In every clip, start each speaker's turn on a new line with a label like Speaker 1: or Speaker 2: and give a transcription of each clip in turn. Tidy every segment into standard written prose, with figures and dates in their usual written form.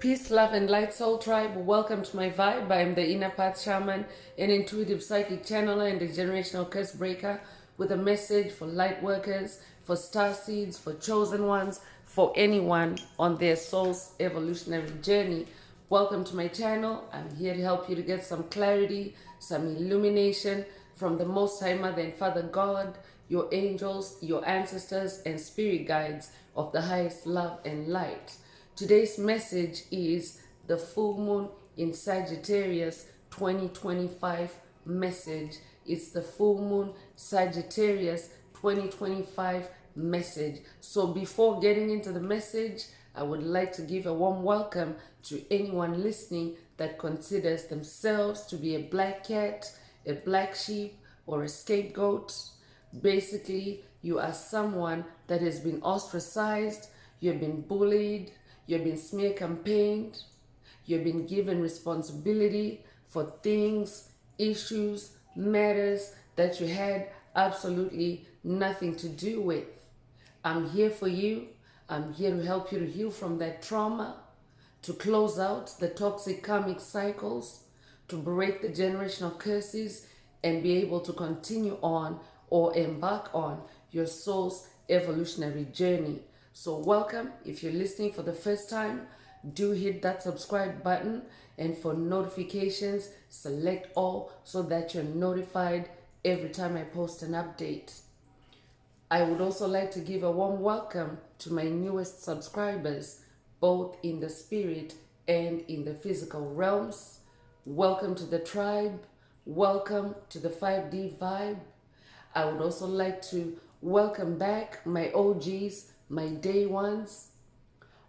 Speaker 1: Peace, love, and light soul tribe. Welcome to my vibe. I am the inner path shaman, an intuitive psychic channeler, and a generational curse breaker with a message for light workers, for star seeds, for chosen ones, for anyone on their soul's evolutionary journey. Welcome to my channel. I'm here to help you to get some clarity, some illumination from the Most High Mother and Father God, your angels, your ancestors, and spirit guides of the highest love and light. Today's message is the full moon in Sagittarius 2025 message. It's the full moon Sagittarius 2025 message. So before getting into the message, I would like to give a warm welcome to anyone listening that considers themselves to be a black cat, a black sheep, or a scapegoat. Basically, you are someone that has been ostracized, you've been bullied, you've been smear campaigned, you've been given responsibility for things, issues, matters that you had absolutely nothing to do with. I'm here for you. I'm here to help you to heal from that trauma, to close out the toxic karmic cycles, to break the generational curses, and be able to continue on or embark on your soul's evolutionary journey. So welcome. If you're listening for the first time, do hit that subscribe button, and for notifications, select all so that you're notified every time I post an update. I would also like to give a warm welcome to my newest subscribers, both in the spirit and in the physical realms. Welcome to the tribe. Welcome to the 5D vibe. I would also like to welcome back my OGs, my day ones.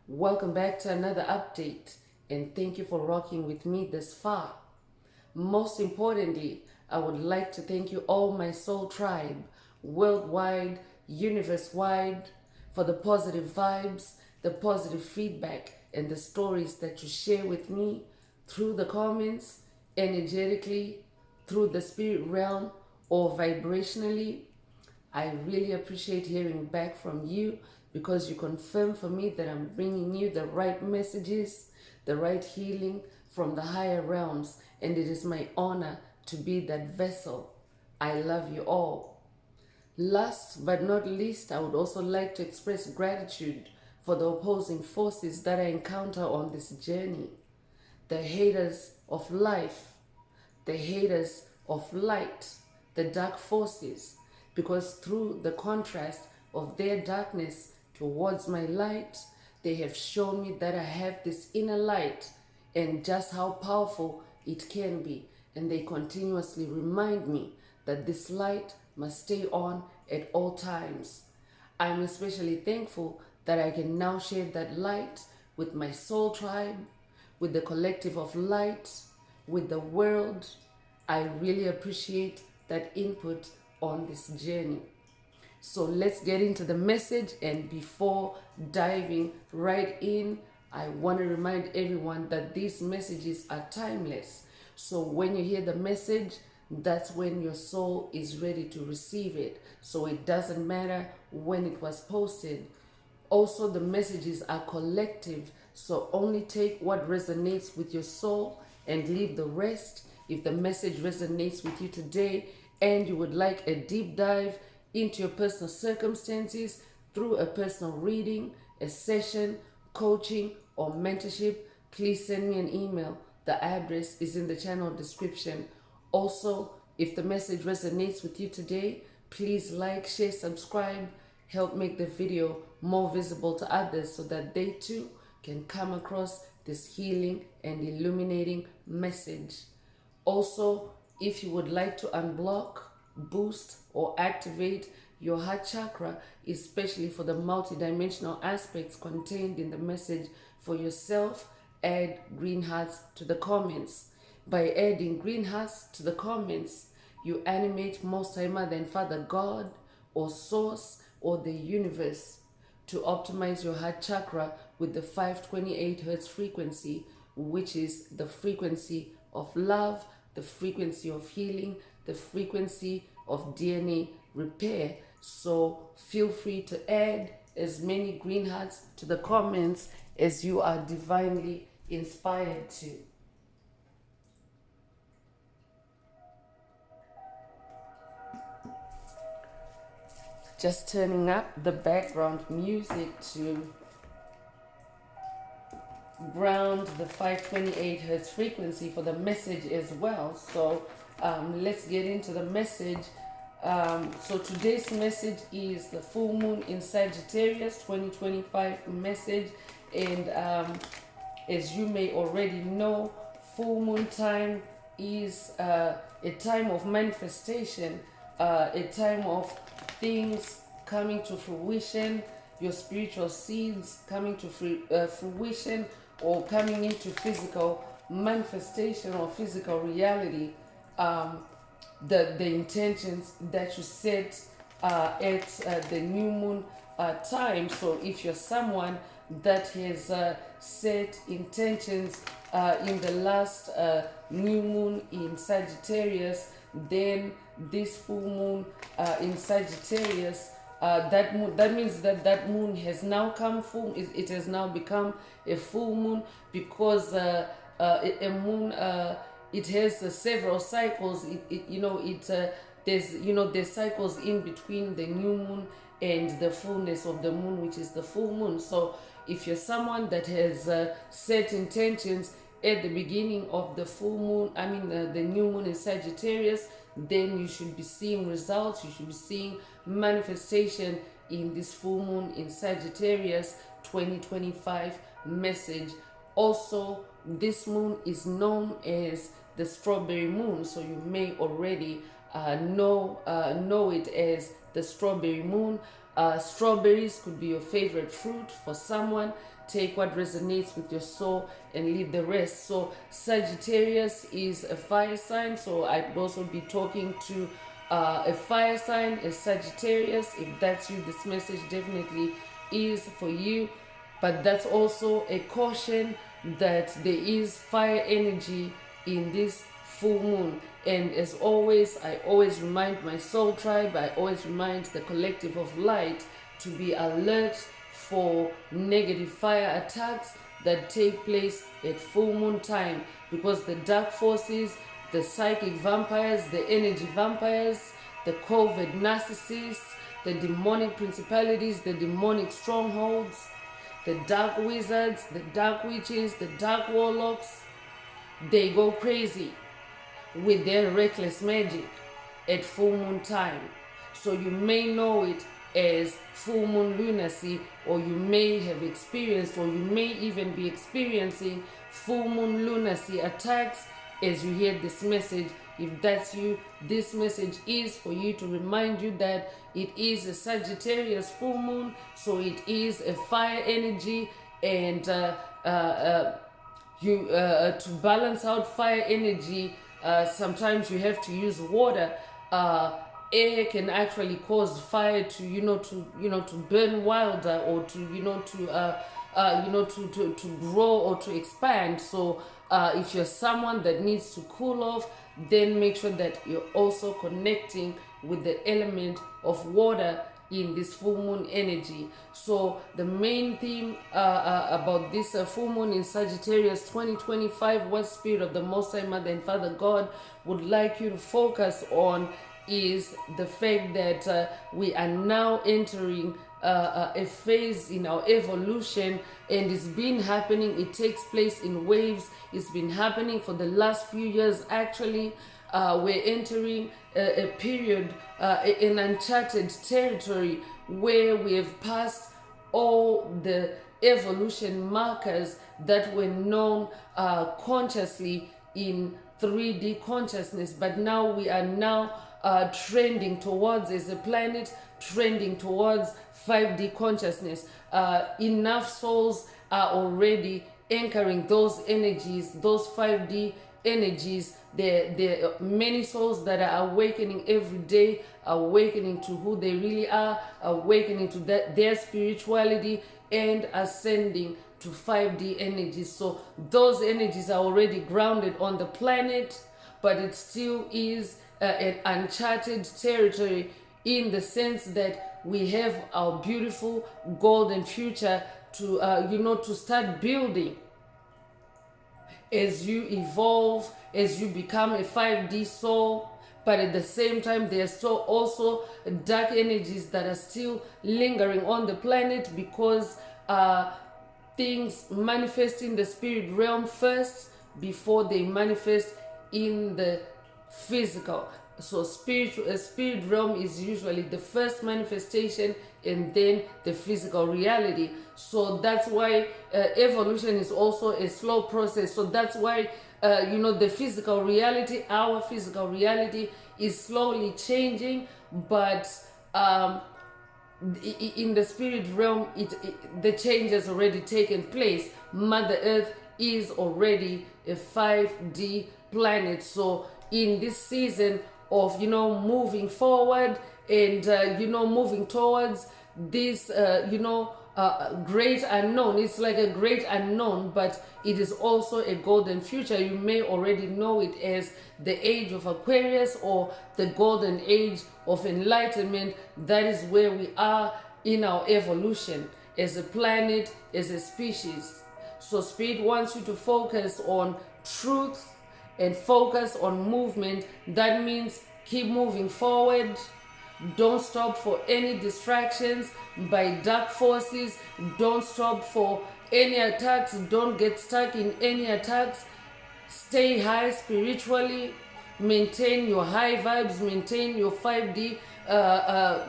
Speaker 1: Welcome back to another update, and thank you for rocking with me this far. Most importantly, I would like to thank you all, my soul tribe, worldwide, universe-wide, for the positive vibes, the positive feedback, and the stories that you share with me through the comments, energetically, through the spirit realm, or vibrationally. I really appreciate hearing back from you, because you confirm for me that I'm bringing you the right messages, the right healing from the higher realms, and it is my honor to be that vessel. I love you all. Last but not least, I would also like to express gratitude for the opposing forces that I encounter on this journey. The haters of life, the haters of light, the dark forces, because through the contrast of their darkness towards my light, they have shown me that I have this inner light and just how powerful it can be. And they continuously remind me that this light must stay on at all times. I'm especially thankful that I can now share that light with my soul tribe, with the collective of light, with the world. I really appreciate that input on this journey. So let's get into the message, and before diving right in, I want to remind everyone that these messages are timeless. So when you hear the message, that's when your soul is ready to receive it. So it doesn't matter when it was posted. Also, the messages are collective, so only take what resonates with your soul and leave the rest. If the message resonates with you today and you would like a deep dive into your personal circumstances through a personal reading, a session, coaching, or mentorship, please send me an email. The address is in the channel description. Also, if the message resonates with you today, please like, share, subscribe, help make the video more visible to others so that they too can come across this healing and illuminating message. Also, if you would like to unblock, boost, or activate your heart chakra, especially for the multidimensional aspects contained in the message for yourself, add green hearts to the comments. By adding green hearts to the comments, you animate Most High Mother and Father God, or Source, or the universe to optimize your heart chakra with the 528 Hz frequency, which is the frequency of love, the frequency of healing, the frequency of DNA repair. So feel free to add as many green hearts to the comments as you are divinely inspired to. Just turning up the background music to ground the 528 hertz frequency for the message as well. So let's get into the message. So today's message is the full moon in Sagittarius 2025 message. And as you may already know, full moon time is a time of manifestation, a time of things coming to fruition, your spiritual seeds coming to fruition, or coming into physical manifestation or physical reality. The intentions that you set at the new moon time. So if you're someone that has set intentions in the last new moon in Sagittarius, then this full moon in Sagittarius, that means that moon has now come full. It has now become a full moon, because a moon, it has several cycles. There's cycles in between the new moon and the fullness of the moon, which is the full moon. So if you're someone that has set intentions at the beginning of the full moon, the new moon in Sagittarius, then you should be seeing results. You should be seeing manifestation in this full moon in Sagittarius 2025 message. Also, this moon is known as the strawberry moon, so you may already know it as the strawberry moon. Strawberries could be your favorite fruit for someone. Take what resonates with your soul and leave the rest. So Sagittarius is a fire sign, so I could also be talking to a fire sign, a Sagittarius. If that's you, this message definitely is for you. But that's also a caution that there is fire energy in this full moon. And as always, I always remind my soul tribe, I always remind the collective of light to be alert for negative fire attacks that take place at full moon time, because the dark forces, the psychic vampires, the energy vampires, the covert narcissists, the demonic principalities, the demonic strongholds, the dark wizards, the dark witches, the dark warlocks, they go crazy with their reckless magic at full moon time. So you may know it as full moon lunacy, or you may have experienced, or you may even be experiencing full moon lunacy attacks as you hear this message. If that's you, this message is for you, to remind you that it is a Sagittarius full moon, so it is a fire energy, and to balance out fire energy, sometimes you have to use water. Air can actually cause fire to burn wilder, or to grow or to expand. So if you're someone that needs to cool off, then make sure that you're also connecting with the element of water in this full moon energy. So the main theme about this full moon in Sagittarius 2025, what Spirit of the Most High Mother and Father God would like you to focus on, is the fact that we are now entering a phase in our evolution, and it's been happening. It takes place in waves. It's been happening for the last few years. Actually, we're entering a period, an uncharted territory, where we have passed all the evolution markers that were known consciously in 3D consciousness, but now we are trending towards, as a planet, trending towards 5D consciousness. Enough souls are already anchoring those energies, those 5D energies. There are many souls that are awakening every day, awakening to who they really are, awakening to their spirituality, and ascending to 5D energies. So those energies are already grounded on the planet, but it still is an uncharted territory, in the sense that we have our beautiful golden future to start building. as you evolve, as you become a 5D soul. But at the same time, there are still also dark energies that are still lingering on the planet, because things manifest in the spirit realm first before they manifest in the physical. So spirit realm is usually the first manifestation, and then the physical reality. So that's why evolution is also a slow process. So that's why the physical reality, our physical reality, is slowly changing, but in the spirit realm, the change has already taken place. Mother Earth is already a 5D planet. So in this season of moving forward and moving towards this great unknown, it's like a great unknown, but it is also a golden future. You may already know it as the age of Aquarius, or the golden age of enlightenment. That is where we are in our evolution as a planet, as a species. So spirit wants you to focus on truth and focus on movement. That means keep moving forward. Don't stop for any distractions by dark forces. Don't stop for any attacks. Don't get stuck in any attacks. Stay high spiritually. Maintain your high vibes. Maintain your 5D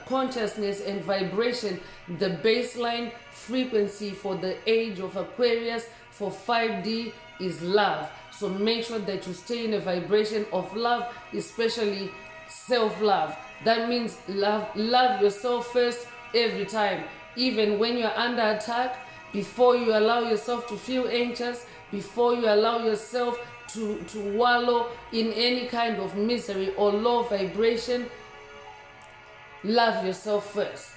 Speaker 1: consciousness and vibration. The baseline frequency for the age of Aquarius for 5D is love. So make sure that you stay in a vibration of love, especially self-love. That means love yourself first every time. Even when you're under attack, before you allow yourself to feel anxious, before you allow yourself to wallow in any kind of misery or low vibration, love yourself first.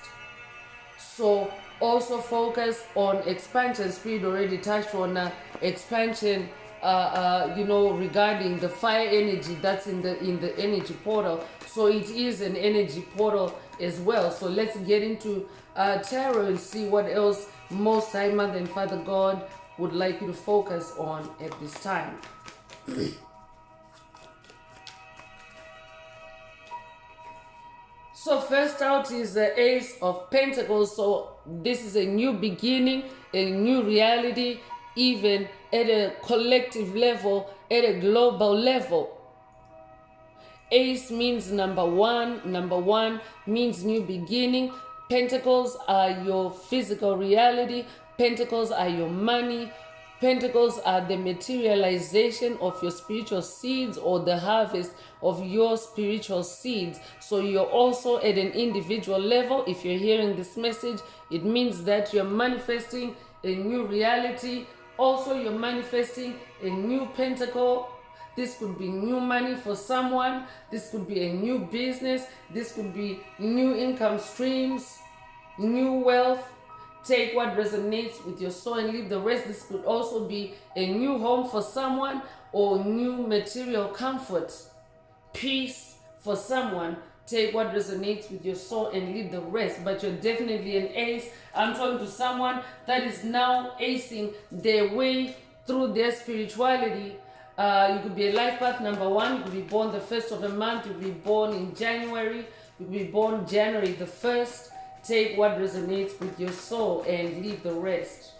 Speaker 1: So also focus on expansion. Spirit already touched on expansion, regarding the fire energy that's in the energy portal. So it is an energy portal as well. So let's get into tarot and see what else Most High Mother and Father God would like you to focus on at this time. So first out is the Ace of Pentacles. So this is a new beginning, a new reality, even at a collective level, at a global level. Ace means number one. Number one means new beginning. Pentacles are your physical reality. Pentacles are your money. Pentacles are the materialization of your spiritual seeds, or the harvest of your spiritual seeds. So you're also at an individual level. If you're hearing this message, it means that you're manifesting a new reality. Also, you're manifesting a new pentacle. This could be new money for someone. This could be a new business. This could be new income streams, new wealth. Take what resonates with your soul and leave the rest. This could also be a new home for someone, or new material comfort, peace for someone. Take what resonates with your soul and leave the rest. But you're definitely an ace. I'm talking to someone that is now acing their way through their spirituality. You could be a life path number one. You could be born the first of the month. You could be born in January. You could be born January the 1st. Take what resonates with your soul and leave the rest.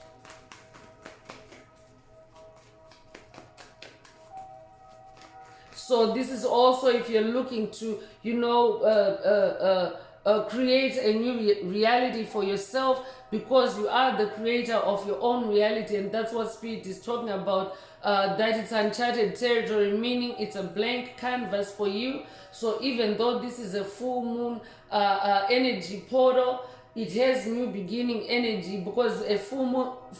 Speaker 1: So this is also if you're looking to, create a new reality for yourself, because you are the creator of your own reality, and that's what Spirit is talking about. That it's uncharted territory, meaning it's a blank canvas for you. So even though this is a full moon energy portal, it has new beginning energy, because a full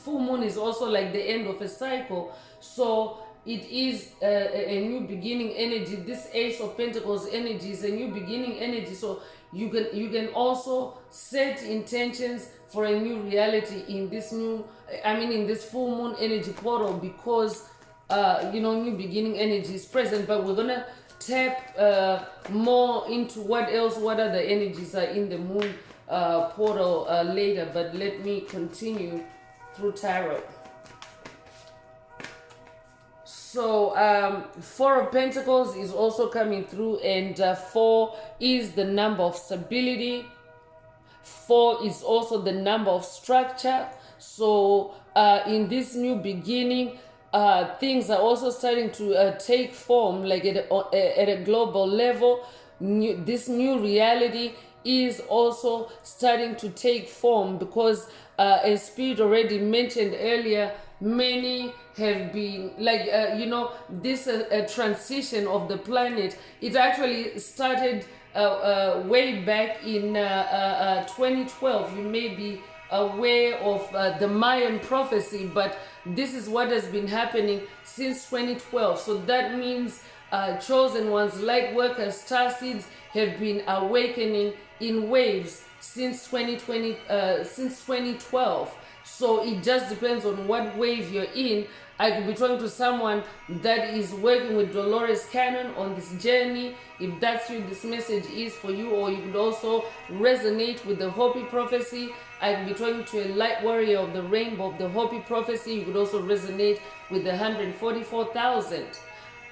Speaker 1: moon is also like the end of a cycle. So it is a new beginning energy. This Ace of Pentacles energy is a new beginning energy. So you can also set intentions for a new reality in this in this full moon energy portal, because new beginning energy is present. But we're gonna tap more into what other energies are in the moon portal later. But let me continue through tarot. So Four of Pentacles is also coming through, and 4 is the number of stability. 4 is also the number of structure. So in this new beginning, things are also starting to take form, like at a global level. This new reality is also starting to take form, because as Spirit already mentioned earlier, many have been like this transition of the planet. It actually started way back in 2012. You may be aware of the Mayan prophecy, but this is what has been happening since 2012. So that means chosen ones, light workers, star seeds have been awakening in waves since 2012. So it just depends on what wave you're in. I could be talking to someone that is working with Dolores Cannon on this journey. If that's who this message is for you, or you could also resonate with the Hopi prophecy. I could be talking to a light warrior of the rainbow of the Hopi prophecy. You could also resonate with the 144,000.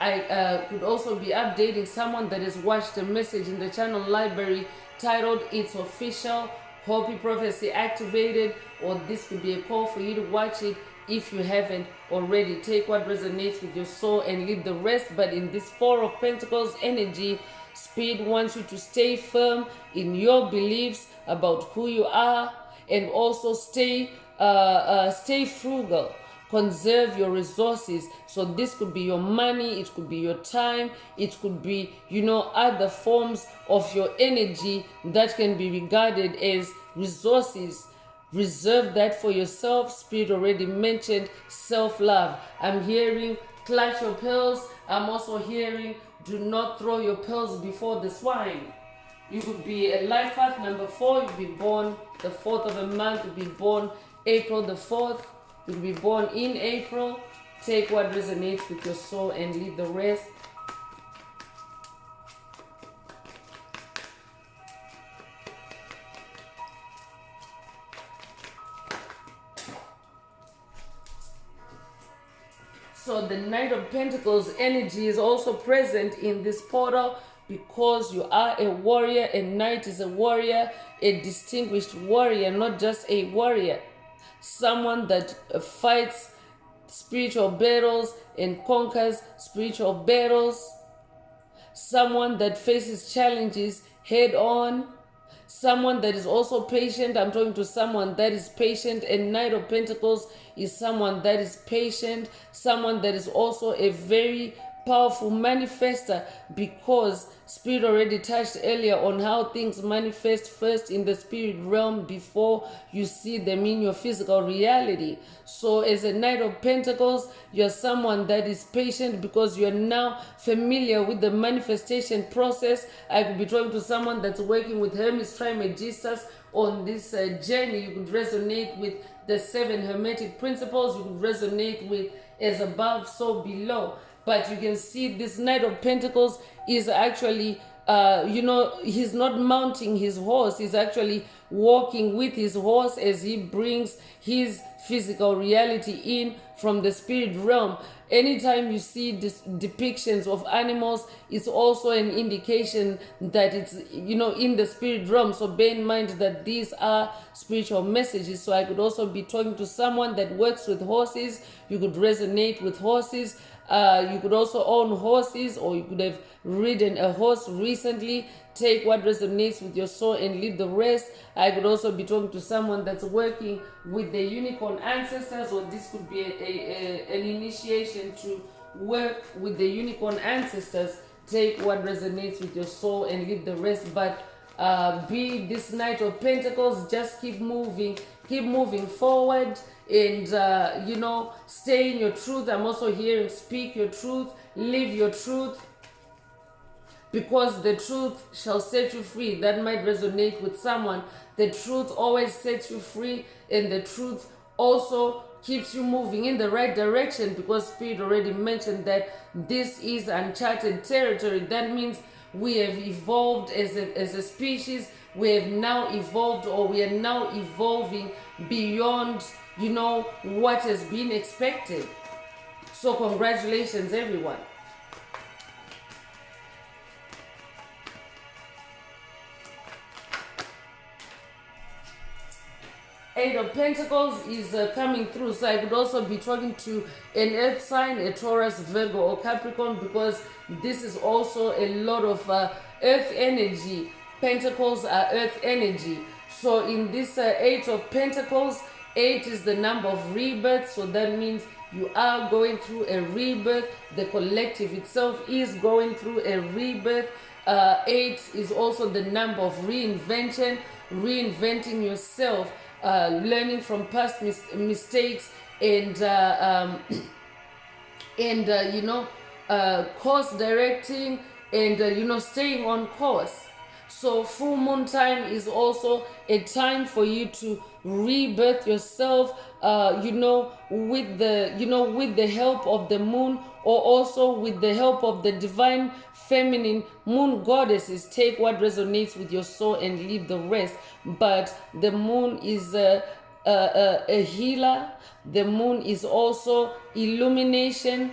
Speaker 1: I could also be updating someone that has watched a message in the channel library titled "It's Official, Hopi Prophecy Activated," or this could be a call for you to watch it if you haven't already. Take what resonates with your soul and leave the rest. But in this Four of Pentacles energy, Spirit wants you to stay firm in your beliefs about who you are, and also stay frugal. Conserve your resources. So this could be your money, it could be your time, it could be other forms of your energy that can be regarded as resources. Reserve that for yourself. Spirit already mentioned self-love. I'm hearing clutch your pearls. I'm also hearing do not throw your pearls before the swine. You could be a life path number 4. You'd be born the 4th of a month. You'd be born April the 4th. You'll be born in April. Take what resonates with your soul and leave the rest. So the Knight of Pentacles energy is also present in this portal, because you are a warrior. A knight is a warrior, a distinguished warrior, not just a warrior. Someone that fights spiritual battles and conquers spiritual battles. Someone that faces challenges head on. Someone that is also patient. I'm talking to someone that is patient. And Knight of Pentacles is someone that is patient. Someone that is also a very powerful manifester, because Spirit already touched earlier on how things manifest first in the spirit realm before you see them in your physical reality. So as a Knight of Pentacles, you're someone that is patient because you're now familiar with the manifestation process. I could be talking to someone that's working with Hermes Trismegistus on this journey. You could resonate with the 7 Hermetic principles. You could resonate with as above, so below. But you can see this Knight of Pentacles is actually, he's not mounting his horse. He's actually walking with his horse as he brings his physical reality in from the spirit realm. Anytime you see this depictions of animals, it's also an indication that it's, in the spirit realm. So bear in mind that these are spiritual messages. So I could also be talking to someone that works with horses. You could resonate with horses. You could also own horses, or you could have ridden a horse recently. Take what resonates with your soul and leave the rest. I could also be talking to someone that's working with the unicorn ancestors, or this could be an initiation to work with the unicorn ancestors. Take what resonates with your soul and leave the rest. But be this Knight of Pentacles, just keep moving forward, and stay in your truth. I'm also hearing speak your truth, live your truth, because the truth shall set you free. That might resonate with someone. The truth always sets you free, and the truth also keeps you moving in the right direction, because Spirit already mentioned that this is uncharted territory. That means we have evolved as a species. We have now evolved, or we are now evolving beyond what has been expected. So congratulations, everyone. Eight of Pentacles is coming through. So I could also be talking to an earth sign, a Taurus, Virgo, or Capricorn, because this is also a lot of earth energy. Pentacles are earth energy. So in this Eight of Pentacles, 8 is the number of rebirth. So that means you are going through a rebirth. The collective itself is going through a rebirth. 8 is also the number of reinvention, reinventing yourself, learning from past mistakes, and course directing, and staying on course. So full moon time is also a time for you to rebirth yourself, with the help of the moon, or also with the help of the divine feminine moon goddesses. Take what resonates with your soul and leave the rest. But the moon is a healer. The moon is also illumination.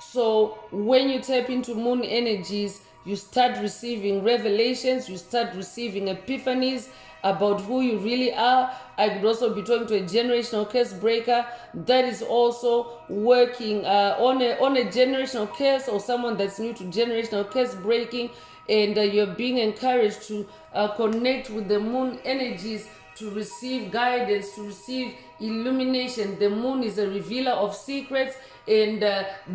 Speaker 1: So when you tap into moon energies, you start receiving revelations, you start receiving epiphanies about who you really are. I could also be talking to a generational curse breaker that is also working on a generational curse, or someone that's new to generational curse breaking, and you're being encouraged to connect with the moon energies to receive guidance, to receive illumination. The moon is a revealer of secrets, and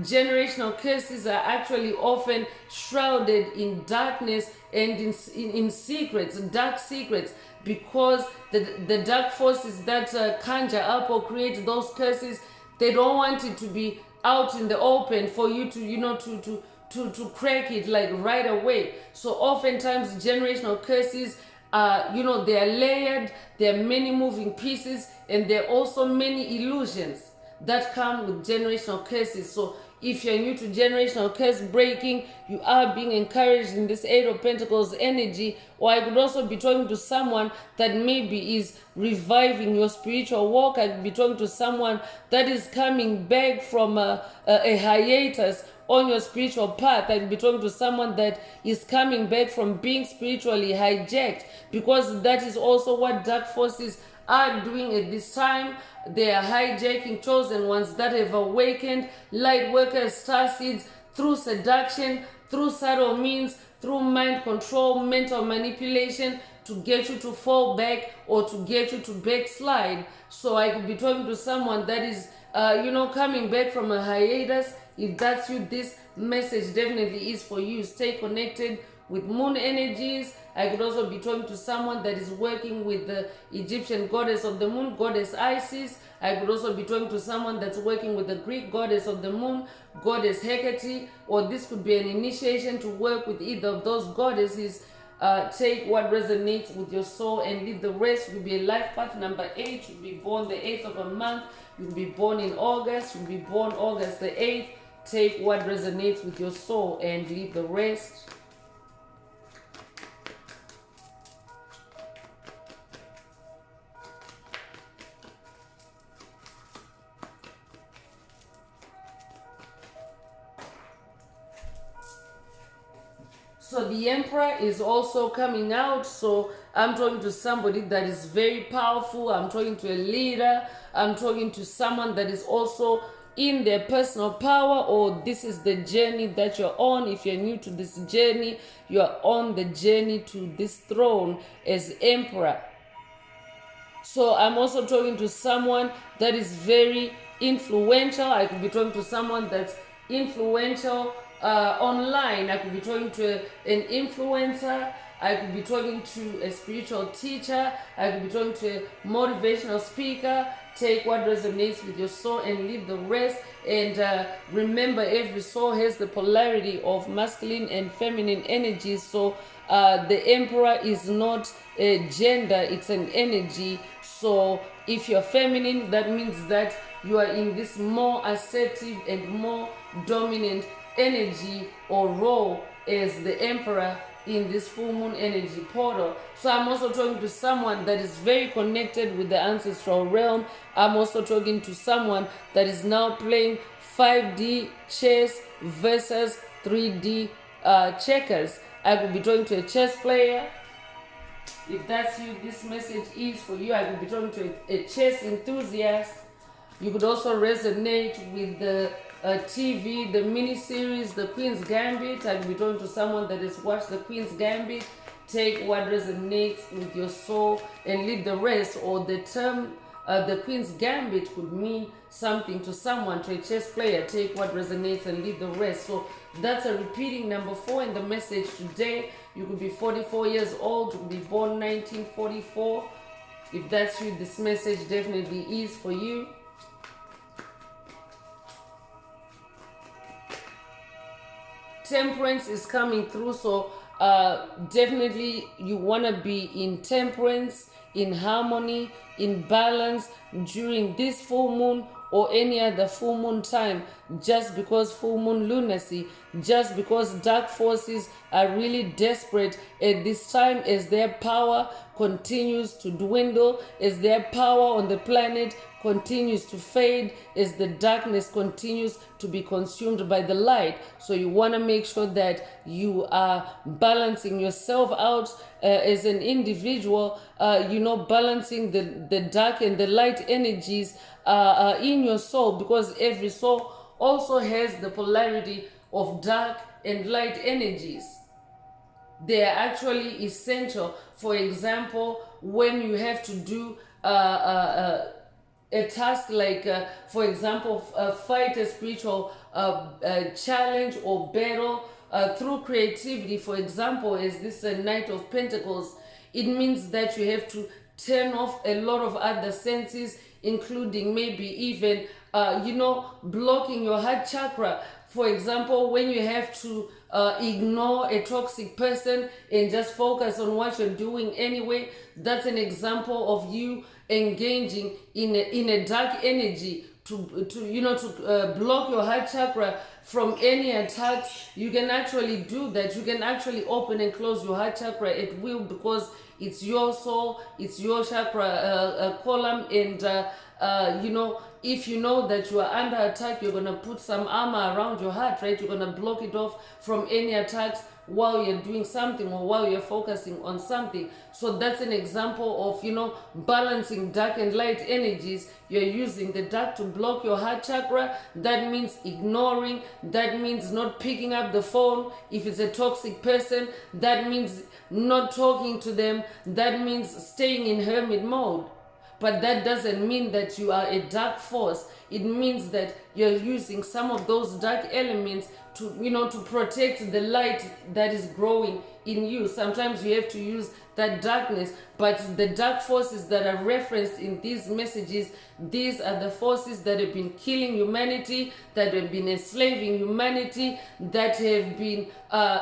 Speaker 1: generational curses are actually often shrouded in darkness and in secrets, dark secrets, because the dark forces that conjure up or create those curses, they don't want it to be out in the open for you to crack it like right away. So oftentimes generational curses, they are layered, there are many moving pieces, and there are also many illusions that come with generational curses. So if you're new to generational curse breaking, you are being encouraged in this Eight of Pentacles energy. Or I could also be talking to someone that maybe is reviving your spiritual walk. I could be talking to someone that is coming back from a hiatus on your spiritual path. I could be talking to someone that is coming back from being spiritually hijacked, because that is also what dark forces are doing at this time. They are hijacking chosen ones that have awakened, light workers, starseeds, through seduction, through subtle means, through mind control, mental manipulation, to get you to fall back or to get you to backslide. So I could be talking to someone that is coming back from a hiatus. If that's you, this message definitely is for you. Stay connected with moon energies. I could also be talking to someone that is working with the Egyptian goddess of the moon, goddess Isis. I could also be talking to someone that's working with the Greek goddess of the moon, goddess Hecate. Or this could be an initiation to work with either of those goddesses. Take what resonates with your soul and leave the rest. You'll be a life path number 8. You'll be born the 8th of a month. You'll be born in August. You'll be born August the 8th. Take what resonates with your soul and leave the rest. So the Emperor is also coming out. So I'm talking to somebody that is very powerful. I'm talking to a leader. I'm talking to someone that is also in their personal power, or this is the journey that you're on. If you're new to this journey, you're on the journey to this throne as Emperor. So I'm also talking to someone that is very influential. I could be talking to someone that's influential online. I could be talking to an influencer. I could be talking to a spiritual teacher. I could be talking to a motivational speaker. Take what resonates with your soul and leave the rest. And remember, every soul has the polarity of masculine and feminine energies. So the Emperor is not a gender, it's an energy. So if you're feminine, that means that you are in this more assertive and more dominant energy or role as the Emperor in this full moon energy portal. So I'm also talking to someone that is very connected with the ancestral realm. I'm also talking to someone that is now playing 5D chess versus 3D checkers. I could be talking to a chess player. If that's you, this message is for you. I could be talking to a chess enthusiast. You could also resonate with the TV, the miniseries, The Queen's Gambit. I could be talking to someone that has watched The Queen's Gambit. Take what resonates with your soul and leave the rest. Or the term The Queen's Gambit could mean something to someone, to a chess player. Take what resonates and leave the rest. So that's a repeating number 4 in the message today. You could be 44 years old. You could be born 1944. If that's you, this message definitely is for you. Temperance is coming through, so definitely you want to be in temperance, in harmony, in balance during this full moon or any other full moon time. Just because full moon lunacy, just because dark forces are really desperate at this time, as their power continues to dwindle, as their power on the planet continues to fade, as the darkness continues to be consumed by the light. So you want to make sure that you are balancing yourself out as an individual, balancing the dark and the light energies in your soul, because every soul also has the polarity of dark and light energies. They are actually essential. For example, when you have to do a task like, for example, fight a spiritual challenge or battle through creativity, for example, as this Knight of Pentacles, it means that you have to turn off a lot of other senses, including maybe even, blocking your heart chakra. For example, when you have to ignore a toxic person and just focus on what you're doing anyway, that's an example of you engaging in a dark energy to block your heart chakra from any attacks. You can actually do that. You can actually open and close your heart chakra at will, because it's your soul, it's your chakra column, and if you know that you are under attack, you're going to put some armor around your heart, right? You're going to block it off from any attacks while you're doing something or while you're focusing on something. So that's an example of, balancing dark and light energies. You're using the dark to block your heart chakra. That means ignoring. That means not picking up the phone if it's a toxic person. That means not talking to them. That means staying in hermit mode. But that doesn't mean that you are a dark force. It means that you're using some of those dark elements to protect the light that is growing in you. Sometimes you have to use that darkness, but the dark forces that are referenced in these messages, these are the forces that have been killing humanity, that have been enslaving humanity, that have been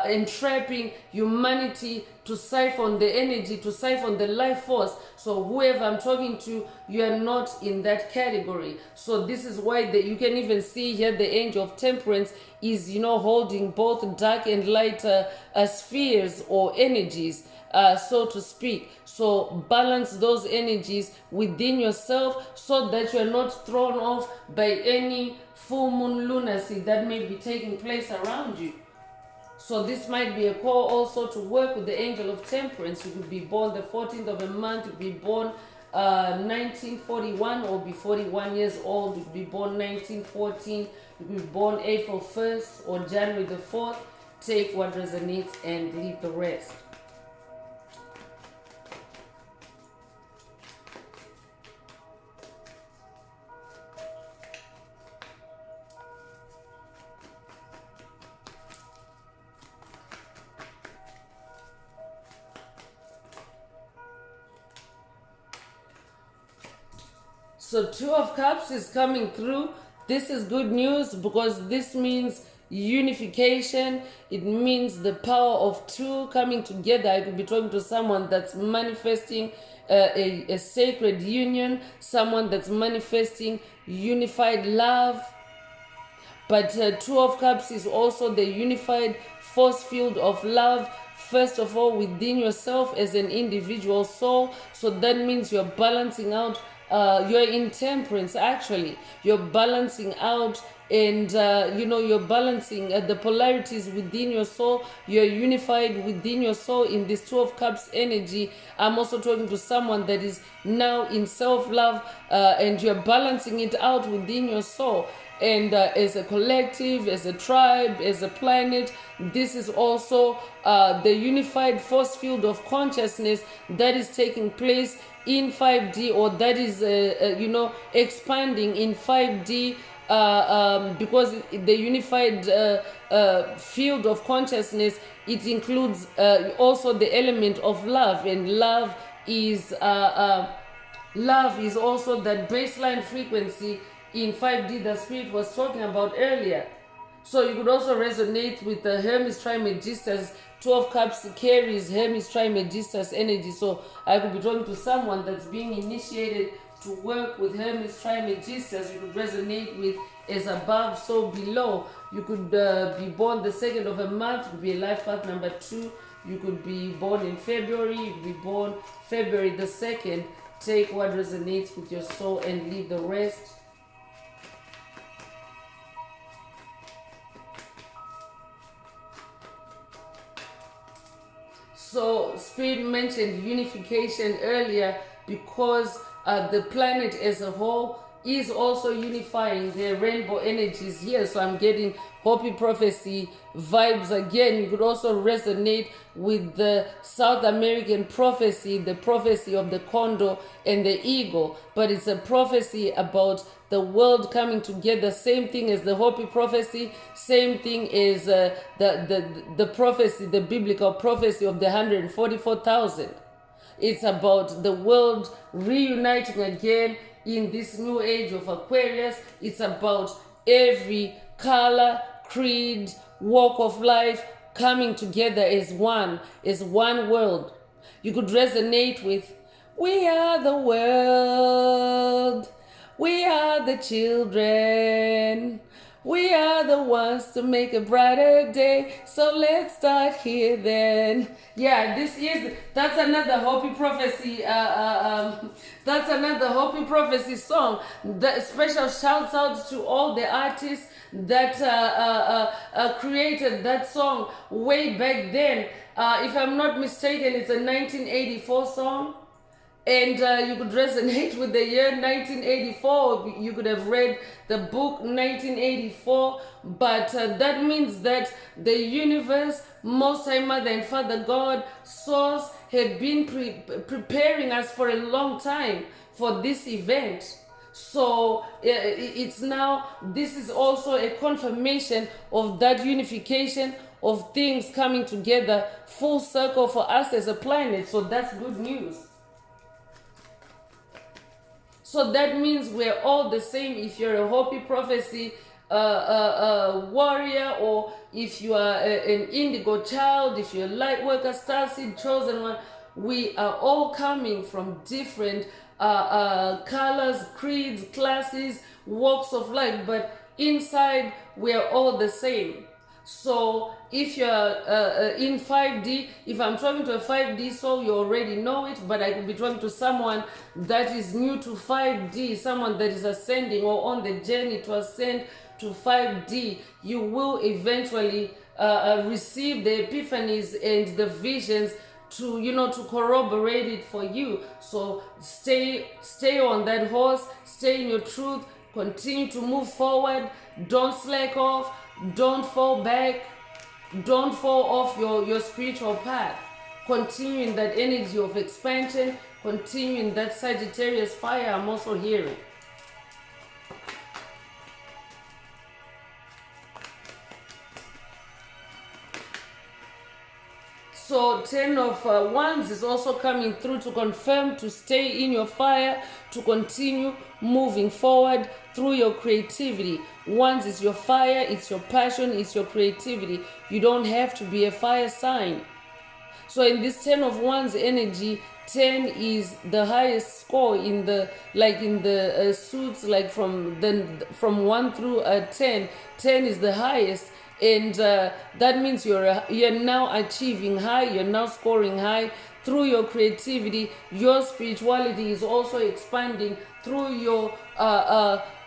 Speaker 1: entrapping humanity to siphon the energy, to siphon the life force. So whoever I'm talking to, you are not in that category. So this is why you can even see here the angel of temperance is holding both dark and light spheres or energies, so to speak. So balance those energies within yourself so that you're not thrown off by any full moon lunacy that may be taking place around you. So this might be a call also to work with the angel of temperance. You could be born the 14th of a month, you could be born 1941 or be 41 years old, you could be born 1914, you could be born April 1st or January the 4th. Take what resonates and leave the rest. So 2 of Cups is coming through. This is good news because this means unification. It means the power of 2 coming together. I could be talking to someone that's manifesting a sacred union, someone that's manifesting unified love. But 2 of Cups is also the unified force field of love. First of all, within yourself as an individual soul. So that means you're balancing out you're in temperance. Actually, you're balancing out, and you're balancing the polarities within your soul. You're unified within your soul in this 12 cups energy. I'm also talking to someone that is now in self-love, and you're balancing it out within your soul. And as a collective, as a tribe, as a planet, this is also the unified force field of consciousness that is taking place in 5D, or that is expanding in 5D, because the unified field of consciousness, it includes also the element of love, and love is also that baseline frequency in 5D the spirit was talking about earlier. So you could also resonate with the Hermes Trismegistus. 12 cups carries Hermes Trismegistus energy. So I could be talking to someone that's being initiated to work with Hermes Trismegistus. You could resonate with as above, so below. You could be born the 2nd of a month, would be a life path number 2. You could be born in February, you could be born February the 2nd. Take what resonates with your soul and leave the rest. So Spirit mentioned unification earlier, because the planet as a whole is also unifying. The rainbow energies here. So I'm getting Hopi prophecy vibes again. You could also resonate with the South American prophecy, the prophecy of the condor and the eagle. But it's a prophecy about the world coming together. Same thing as the Hopi prophecy. Same thing is the prophecy, the biblical prophecy of the 144,000. It's about the world reuniting again in this new age of Aquarius. It's about every color, creed, walk of life coming together as one world. You could resonate with, we are the world, we are the children, we are the ones to make a brighter day. So let's start here then. Yeah, that's another Hopi prophecy. That's another Hopi prophecy song. The special shouts out to all the artists that created that song way back then. If I'm not mistaken, it's a 1984 song. And you could resonate with the year 1984. You could have read the book 1984. But that means that the universe, Most High Mother and Father God, Source, had been preparing us for a long time for this event. So it's now, this is also a confirmation of that unification of things coming together full circle for us as a planet. So that's good news. So that means we're all the same. If you're a Hopi prophecy warrior, or if you are an indigo child, if you're a light worker, starseed, chosen one, we are all coming from different colors, creeds, classes, walks of life, but inside we are all the same. So if you're in 5D, if I'm talking to a 5D soul, you already know it, but I could be talking to someone that is new to 5D, someone that is ascending or on the journey to ascend to 5D. You will eventually receive the epiphanies and the visions to corroborate it for you. So stay on that horse, stay in your truth, continue to move forward, don't slack off, don't fall back, don't fall off your spiritual path. Continue in that energy of expansion, continue in that Sagittarius fire I'm also hearing. So 10 of Wands is also coming through to confirm to stay in your fire, to continue moving forward through your creativity. Wands is your fire, it's your passion, it's your creativity. You don't have to be a fire sign. So in this 10 of Wands energy, 10 is the highest score in the suits, like from 1 through 10. 10 is the highest. And that means you're now achieving high, you're now scoring high. through your creativity, your spirituality is also expanding through your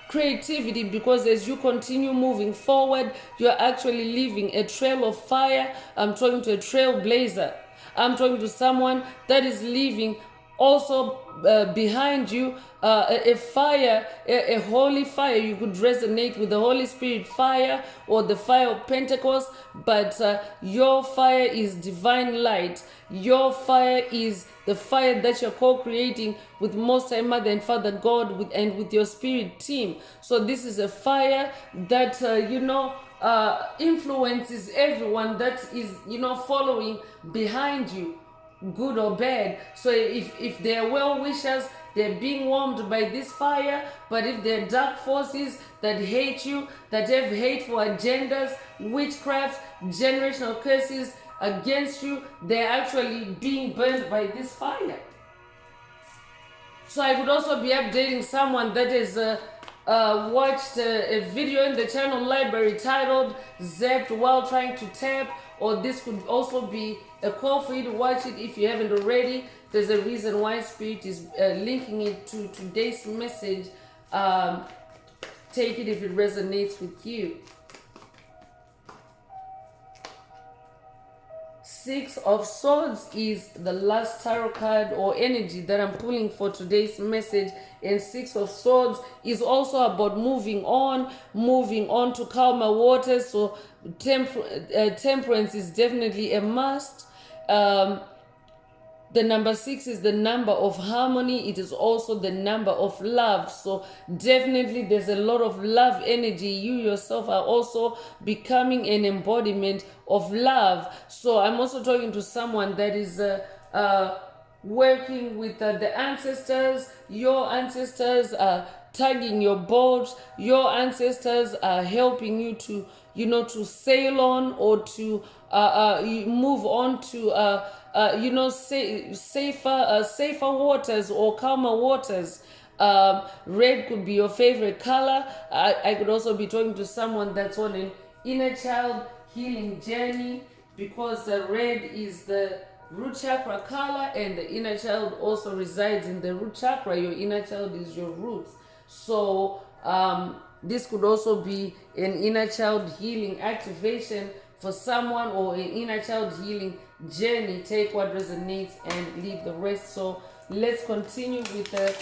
Speaker 1: creativity, because as you continue moving forward, you're actually leaving a trail of fire. I'm talking to a trailblazer. I'm talking to someone that is leaving also behind you a fire, a holy fire. You could resonate with the Holy Spirit fire or the fire of Pentecost, but your fire is divine light. Your fire is the fire that you're co-creating with Most High Mother and Father God and with your spirit team. So this is a fire that, influences everyone that is, following behind you, good or bad. So if they're well wishers, they're being warmed by this fire. But if they're dark forces that hate you, that have hateful agendas, witchcraft, generational curses against you, they're actually being burned by this fire. So I could also be updating someone that is watched a video in the channel library titled "Zapped While Trying to Tap," or this could also be a call for you to watch it if you haven't already. There's a reason why Spirit is linking it to today's message. Take it if it resonates with you. Six of Swords is the last tarot card or energy that I'm pulling for today's message. And Six of Swords is also about moving on to calmer waters. So temperance is definitely a must. The number 6 is the number of harmony. It is also the number of love. So definitely there's a lot of love energy. You yourself are also becoming an embodiment of love. So I'm also talking to someone that is working with the ancestors. Your ancestors are tugging your boat. Your ancestors are helping you to, to sail on or to move on to safer waters or calmer waters. Red could be your favorite color. I could also be talking to someone that's on an inner child healing journey, because red is the root chakra color, and the inner child also resides in the root chakra. Your inner child is your roots. So this could also be an inner child healing activation for someone, or an inner child healing journey. Take what resonates and leave the rest. So let's continue with the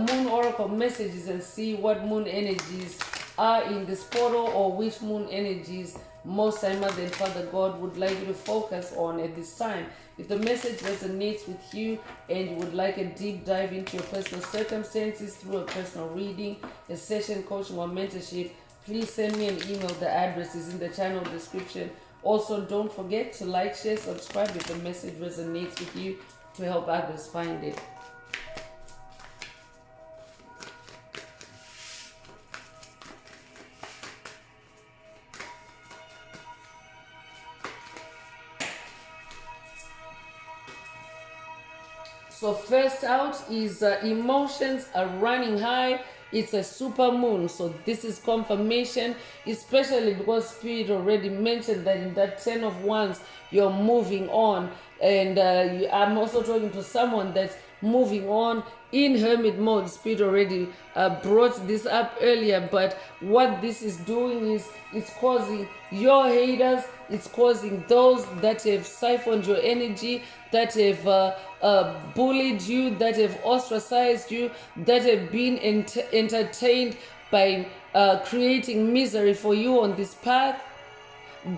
Speaker 1: moon oracle messages and see what moon energies are in this portal, or which moon energies Most High Mother and Father God would like you to focus on at this time. If the message resonates with you and you would like a deep dive into your personal circumstances through a personal reading, a session, coaching, or mentorship, please send me an email. The address is in the channel description. Also, don't forget to like, share, subscribe if the message resonates with you, to help others find it. So first out is emotions are running high. It's a super moon, so this is confirmation, especially because Spirit already mentioned that in that 10 of Wands, you're moving on. And I'm also talking to someone that's moving on in hermit mode. Spirit already brought this up earlier, but what this is doing is it's causing your haters, it's causing those that have siphoned your energy, that have bullied you, that have ostracized you, that have been entertained by creating misery for you on this path.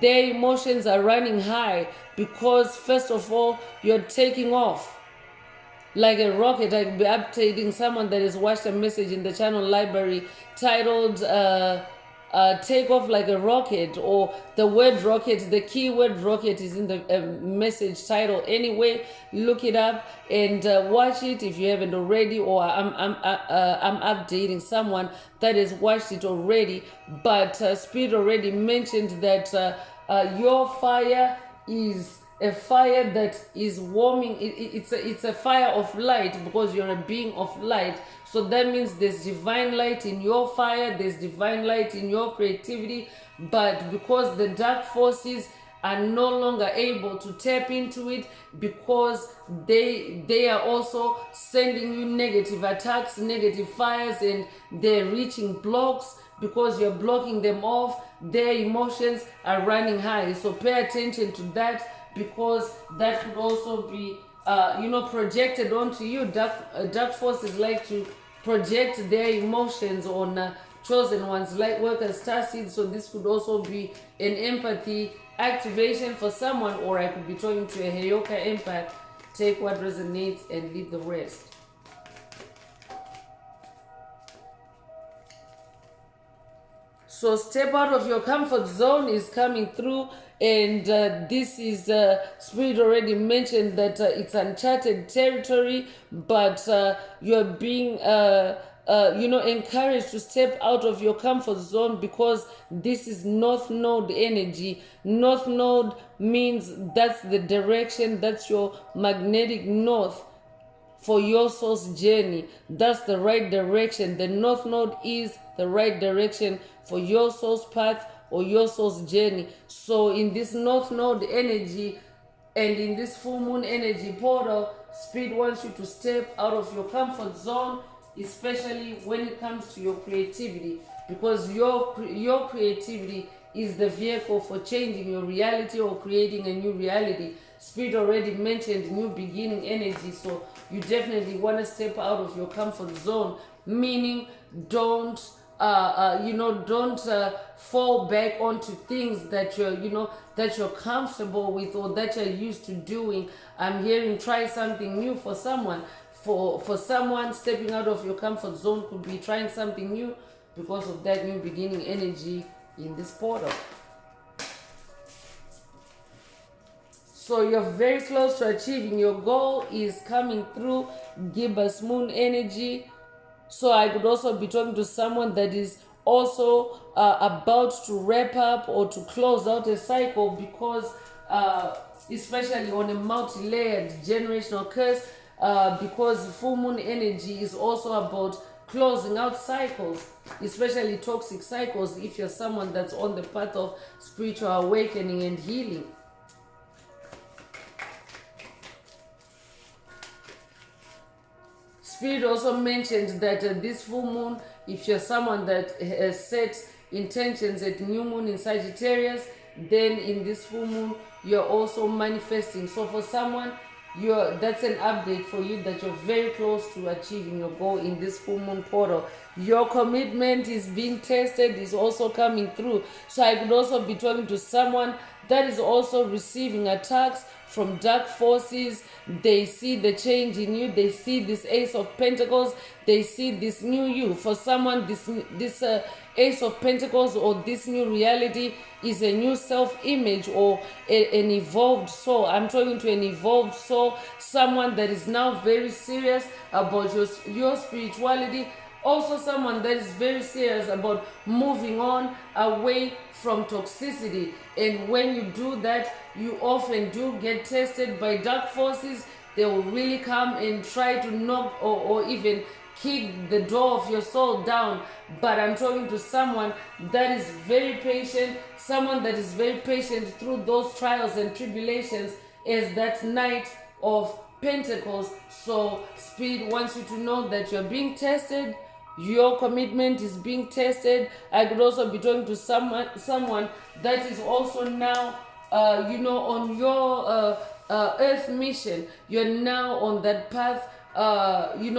Speaker 1: Their emotions are running high because, first of all, you're taking off like a rocket. I could be updating someone that has watched a message in the channel library titled take off like a rocket, or the word rocket, the keyword rocket is in the message title. Anyway, look it up and watch it if you haven't already, or I'm updating someone that has watched it already. But Spirit already mentioned that your fire is a fire that is warming. It's a fire of light, because you're a being of light. So that means there's divine light in your fire, there's divine light in your creativity. But because the dark forces are no longer able to tap into it, because they are also sending you negative attacks, negative fires, and they're reaching blocks because you're blocking them off. Their emotions are running high, so pay attention to that, because that could also be projected onto you. Dark forces like to project their emotions on chosen ones, light workers, starseeds. So this could also be an empathy activation for someone, or I could be talking to a Heyoka empath. Take what resonates and leave the rest. So step out of your comfort zone is coming through, and this is Spirit already mentioned that it's uncharted territory, but you're being encouraged to step out of your comfort zone, because this is North Node energy. North Node means that's the direction, that's your magnetic north for your soul's journey. That's the right direction. The North Node is the right direction for your soul's path or your soul's journey. So in this North Node energy and in this full moon energy portal, Spirit wants you to step out of your comfort zone, especially when it comes to your creativity, because your creativity is the vehicle for changing your reality or creating a new reality. Spirit already mentioned new beginning energy, so you definitely want to step out of your comfort zone, meaning don't fall back onto things that you're comfortable with or that you're used to doing. I'm hearing try something new for someone. For someone, stepping out of your comfort zone could be trying something new because of that new beginning energy in this portal. So you're very close to achieving your goal is coming through. Gibbous moon energy. So I could also be talking to someone that is also about to wrap up or to close out a cycle, because especially on a multi-layered generational curse, because full moon energy is also about closing out cycles, especially toxic cycles, if you're someone that's on the path of spiritual awakening and healing. Spirit also mentioned that this full moon, if you're someone that has set intentions at new moon in Sagittarius, then in this full moon you're also manifesting. So for someone, that's an update for you that you're very close to achieving your goal in this full moon portal. Your commitment is being tested, is also coming through. So I could also be talking to someone that is also receiving attacks from dark forces. They see the change in you. They see this Ace of Pentacles. They see this new you. For someone, this Ace of Pentacles or this new reality is a new self-image or an evolved soul. I'm talking to an evolved soul, someone that is now very serious about your spirituality. Also someone that is very serious about moving on away from toxicity. And when you do that, you often do get tested by dark forces. They will really come and try to knock or even kick the door of your soul down. But I'm talking to someone that is very patient, someone that is very patient through those trials and tribulations as that Knight of Pentacles. So Spirit wants you to know that you're being tested. Your commitment is being tested. I could also be talking to someone that is also now, on your earth mission. You're now on that path. You're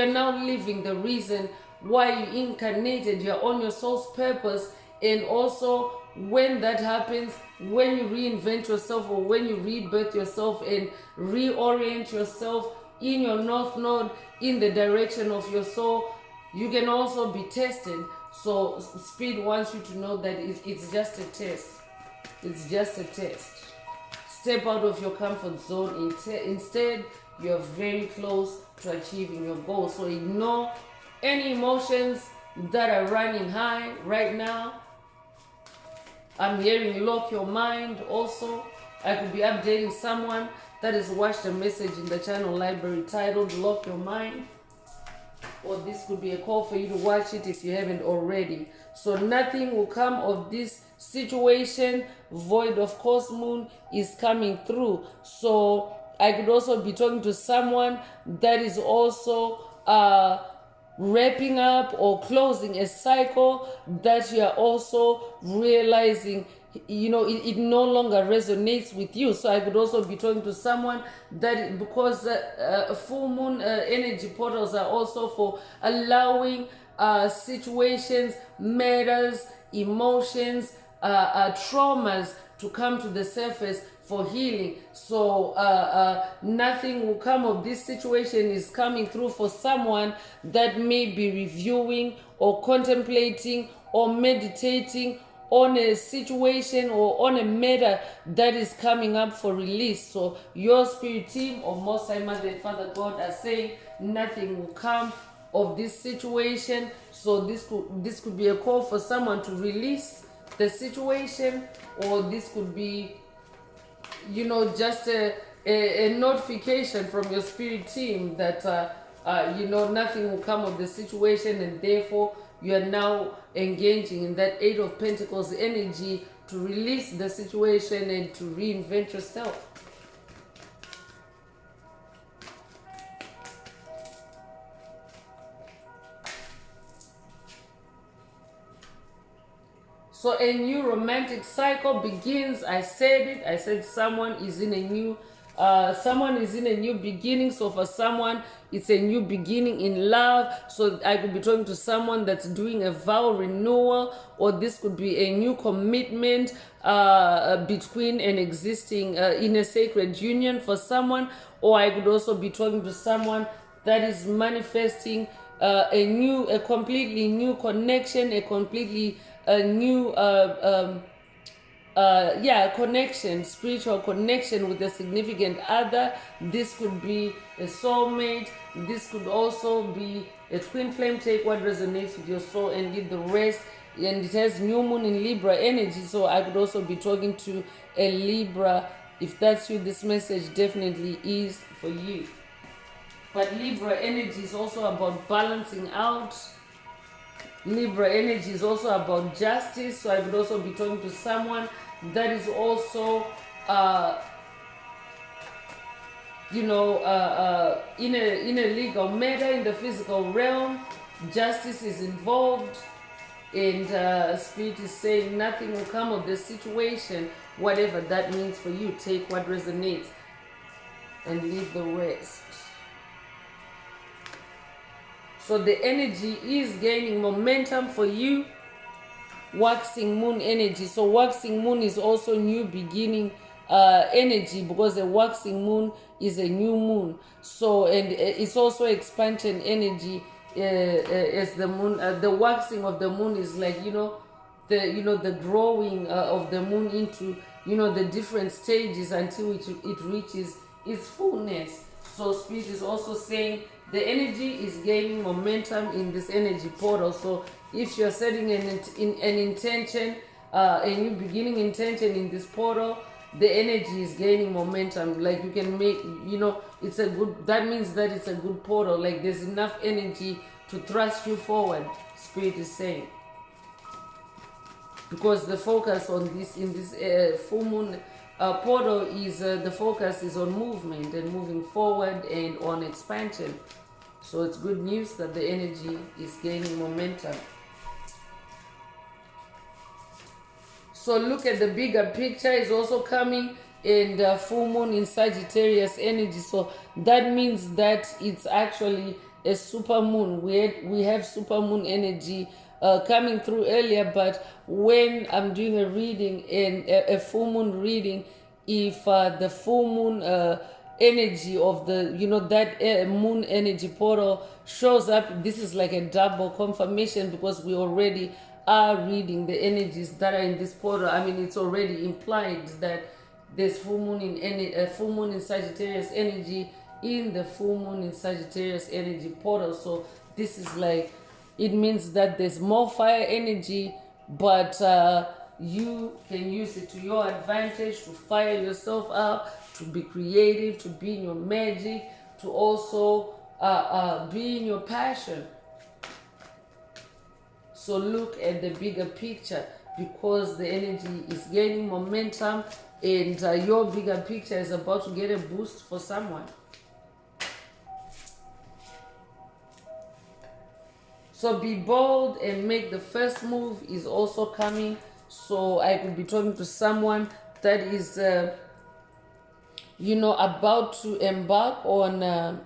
Speaker 1: now living the reason why you incarnated. You're on your soul's purpose. And also, when that happens, when you reinvent yourself or when you rebirth yourself and reorient yourself in your North Node, in the direction of your soul, you can also be tested. So Spirit wants you to know that it's just a test. It's just a test. Step out of your comfort zone. Instead, you're very close to achieving your goal. So ignore any emotions that are running high right now. I'm hearing lock your mind also. I could be updating someone that has watched a message in the channel library titled Lock Your Mind. or this could be a call for you to watch it if you haven't already. So nothing will come of this situation. Void of course moon is coming through. So I could also be talking to someone that is also wrapping up or closing a cycle that you are also realizing, it no longer resonates with you. So I could also be talking to someone that, because full moon energy portals are also for allowing situations, matters, emotions, traumas to come to the surface for healing. So nothing will come of this situation is coming through for someone that may be reviewing or contemplating or meditating on a situation or on a matter that is coming up for release. So your spirit team or Most High Mother and Father God are saying nothing will come of this situation. So this could be a call for someone to release the situation, or this could be, just a notification from your spirit team that nothing will come of the situation, and therefore you are now engaging in that Eight of Pentacles energy to release the situation and to reinvent yourself. So a new romantic cycle begins. I said it. I said someone is in a new beginning. So for someone, it's a new beginning in love. So I could be talking to someone that's doing a vow renewal, or this could be a new commitment between an existing in a sacred union for someone. Or I could also be talking to someone that is manifesting a completely new connection, a completely new connection, spiritual connection with a significant other. This could be a soulmate. This could also be a twin flame. Take what resonates with your soul and leave the rest. And it has new moon in Libra energy, so I could also be talking to a Libra. If that's you, this message definitely is for you. But Libra energy is also about balancing out. Libra energy is also about justice. So I would also be talking to someone that is also in a legal matter in the physical realm. Justice is involved, and spirit is saying nothing will come of the situation, whatever that means for you. Take what resonates and leave the rest. So the energy is gaining momentum for you. Waxing moon energy. So waxing moon is also new beginning energy, because the waxing moon is a new moon. So, and it's also expansion energy as the moon. The waxing of the moon is like, the growing of the moon into, the different stages until it reaches its fullness. So spirit is also saying the energy is gaining momentum in this energy portal. So if you're setting an intention, a new beginning intention in this portal, the energy is gaining momentum. Like you can make, it's a good, that means that it's a good portal. Like there's enough energy to thrust you forward, spirit is saying. Because the focus on this, in this full moon portal is, the focus is on movement and moving forward and on expansion. So it's good news that the energy is gaining momentum. So look at the bigger picture is also coming, and full moon in Sagittarius energy. So that means that it's actually a super moon. We have super moon energy coming through earlier, but when I'm doing a reading and a full moon reading, if the full moon energy of the that moon energy portal shows up, this is like a double confirmation, because we already are reading the energies that are in this portal. I mean, it's already implied that there's full moon in Sagittarius energy in the full moon in Sagittarius energy portal. So this is like, it means that there's more fire energy, but you can use it to your advantage to fire yourself up, to be creative, to be in your magic, to also being your passion. So look at the bigger picture, because the energy is gaining momentum, and your bigger picture is about to get a boost for someone. So be bold and make the first move is also coming. So I could be talking to someone that is, about to embark on a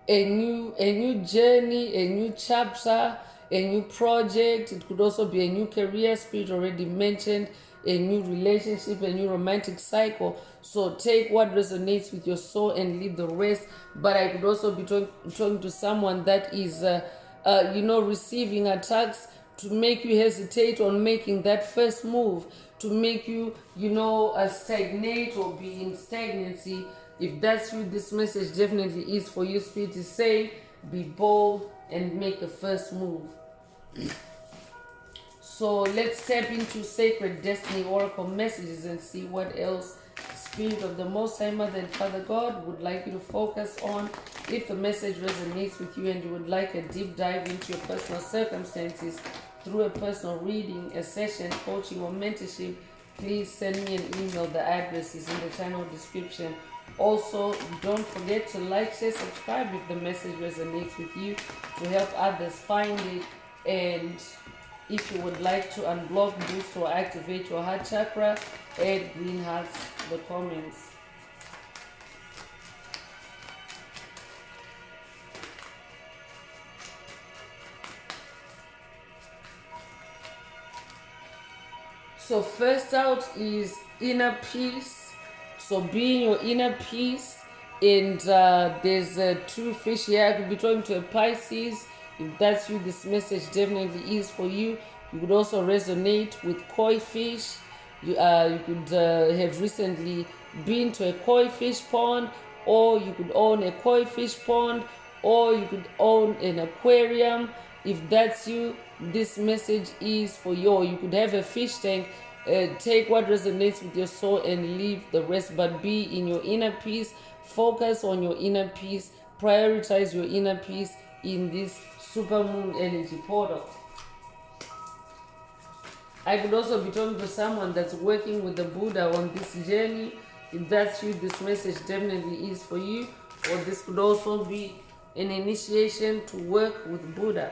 Speaker 1: new journey, a new chapter, a new project. It could also be a new career. Spirit already mentioned a new relationship, a new romantic cycle. So take what resonates with your soul and leave the rest. But I could also be talking to someone that is, receiving attacks to make you hesitate on making that first move, to make you, stagnate or be in stagnancy. If that's you, this message definitely is for you. Spirit is saying, be bold and make the first move. So let's tap into Sacred Destiny Oracle messages and see what else Spirit of the Most High Mother and Father God would like you to focus on. If the message resonates with you and you would like a deep dive into your personal circumstances through a personal reading, a session, coaching, or mentorship, please send me an email. The address is in the channel description. Also, don't forget to like, share, subscribe if the message resonates with you, to help others find it. And if you would like to unblock, boost, or activate your heart chakra, add green hearts in the comments. So first out is inner peace. So being your inner peace, and there's two fish here. I could be talking to a Pisces. If that's you, this message definitely is for you. You could also resonate with koi fish. You could have recently been to a koi fish pond, or you could own a koi fish pond, or you could own an aquarium. If that's you, this message is for you. Or you could have a fish tank. Take what resonates with your soul and leave the rest, but be in your inner peace. Focus on your inner peace. Prioritize your inner peace in this supermoon energy portal. I could also be talking to someone that's working with the Buddha on this journey. If that's you, this message definitely is for you. Or this could also be an initiation to work with Buddha.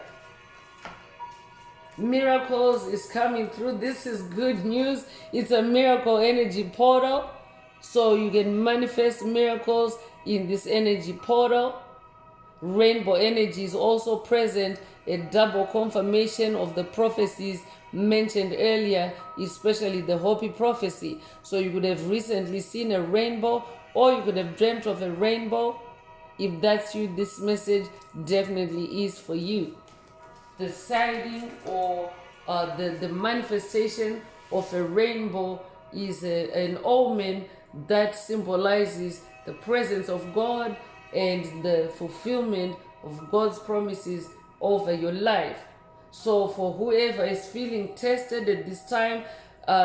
Speaker 1: Miracles is coming through. This is good news. It's a miracle energy portal. So you can manifest miracles in this energy portal. Rainbow energy is also present, a double confirmation of the prophecies mentioned earlier, especially the Hopi prophecy. So you could have recently seen a rainbow, or you could have dreamt of a rainbow. If that's you, this message definitely is for you. The sighting or the manifestation of a rainbow is an omen that symbolizes the presence of God and the fulfillment of God's promises over your life. So for whoever is feeling tested at this time,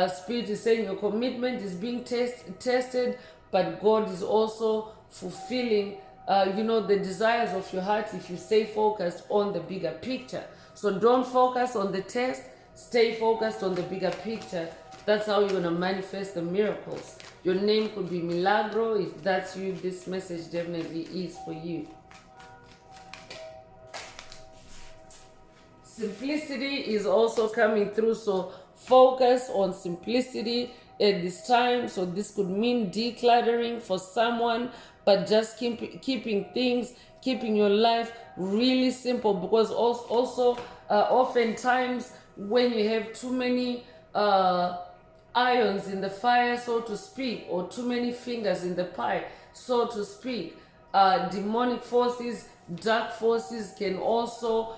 Speaker 1: Spirit is saying your commitment is being tested, but God is also fulfilling the desires of your heart if you stay focused on the bigger picture. So don't focus on the test, stay focused on the bigger picture. That's how you're going to manifest the miracles. Your name could be Milagro. If that's you, this message definitely is for you. Simplicity is also coming through. So focus on simplicity at this time. So this could mean decluttering for someone, but just keeping your life really simple, because also oftentimes when you have too many irons in the fire, so to speak, or too many fingers in the pie, so to speak, demonic forces, dark forces can also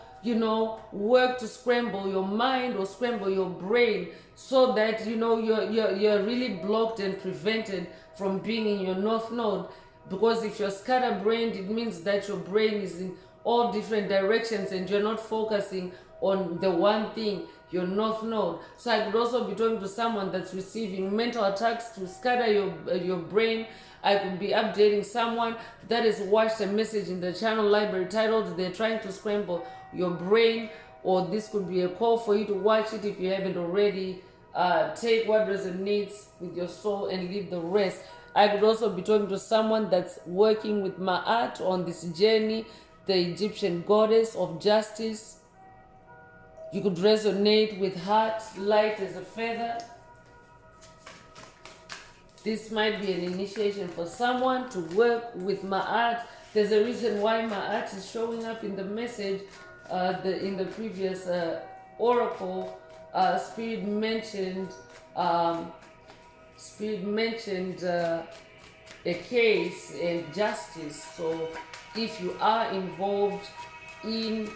Speaker 1: work to scramble your mind or scramble your brain, so that you're really blocked and prevented from being in your north node. Because if you're scatterbrained, it means that your brain is in all different directions and you're not focusing on the one thing. your north node. So I could also be talking to someone that's receiving mental attacks to scatter your brain. I could be updating someone that has watched a message in the channel library titled "They're Trying to Scramble Your Brain," or this could be a call for you to watch it if you haven't already. Take what resonates with your soul and leave the rest. I could also be talking to someone that's working with Ma'at on this journey, the Egyptian goddess of justice. You could resonate with heart, light as a feather. This might be an initiation for someone to work with Ma'at. There's a reason why Ma'at is showing up in the message. In the previous oracle, Spirit mentioned a case and justice. So if you are involved in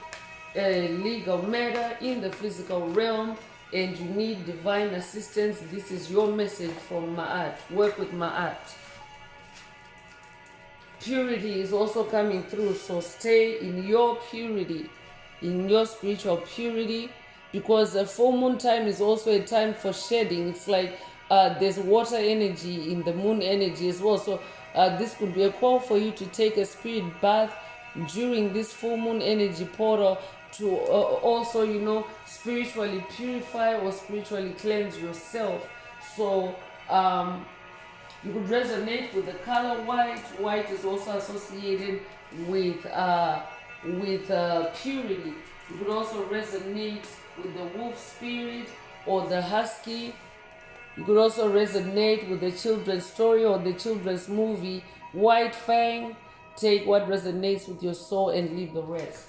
Speaker 1: a legal matter in the physical realm and you need divine assistance, this is your message from Ma'at. Work with Ma'at. Purity is also coming through, so stay in your purity, in your spiritual purity, because the full moon time is also a time for shedding. It's like there's water energy in the moon energy as well. So this could be a call for you to take a spirit bath during this full moon energy portal to also, spiritually purify or spiritually cleanse yourself. So you could resonate with the color white. White is also associated with purity. You could also resonate with the wolf spirit or the husky. You could also resonate with the children's story or the children's movie White Fang. Take what resonates with your soul and leave the rest.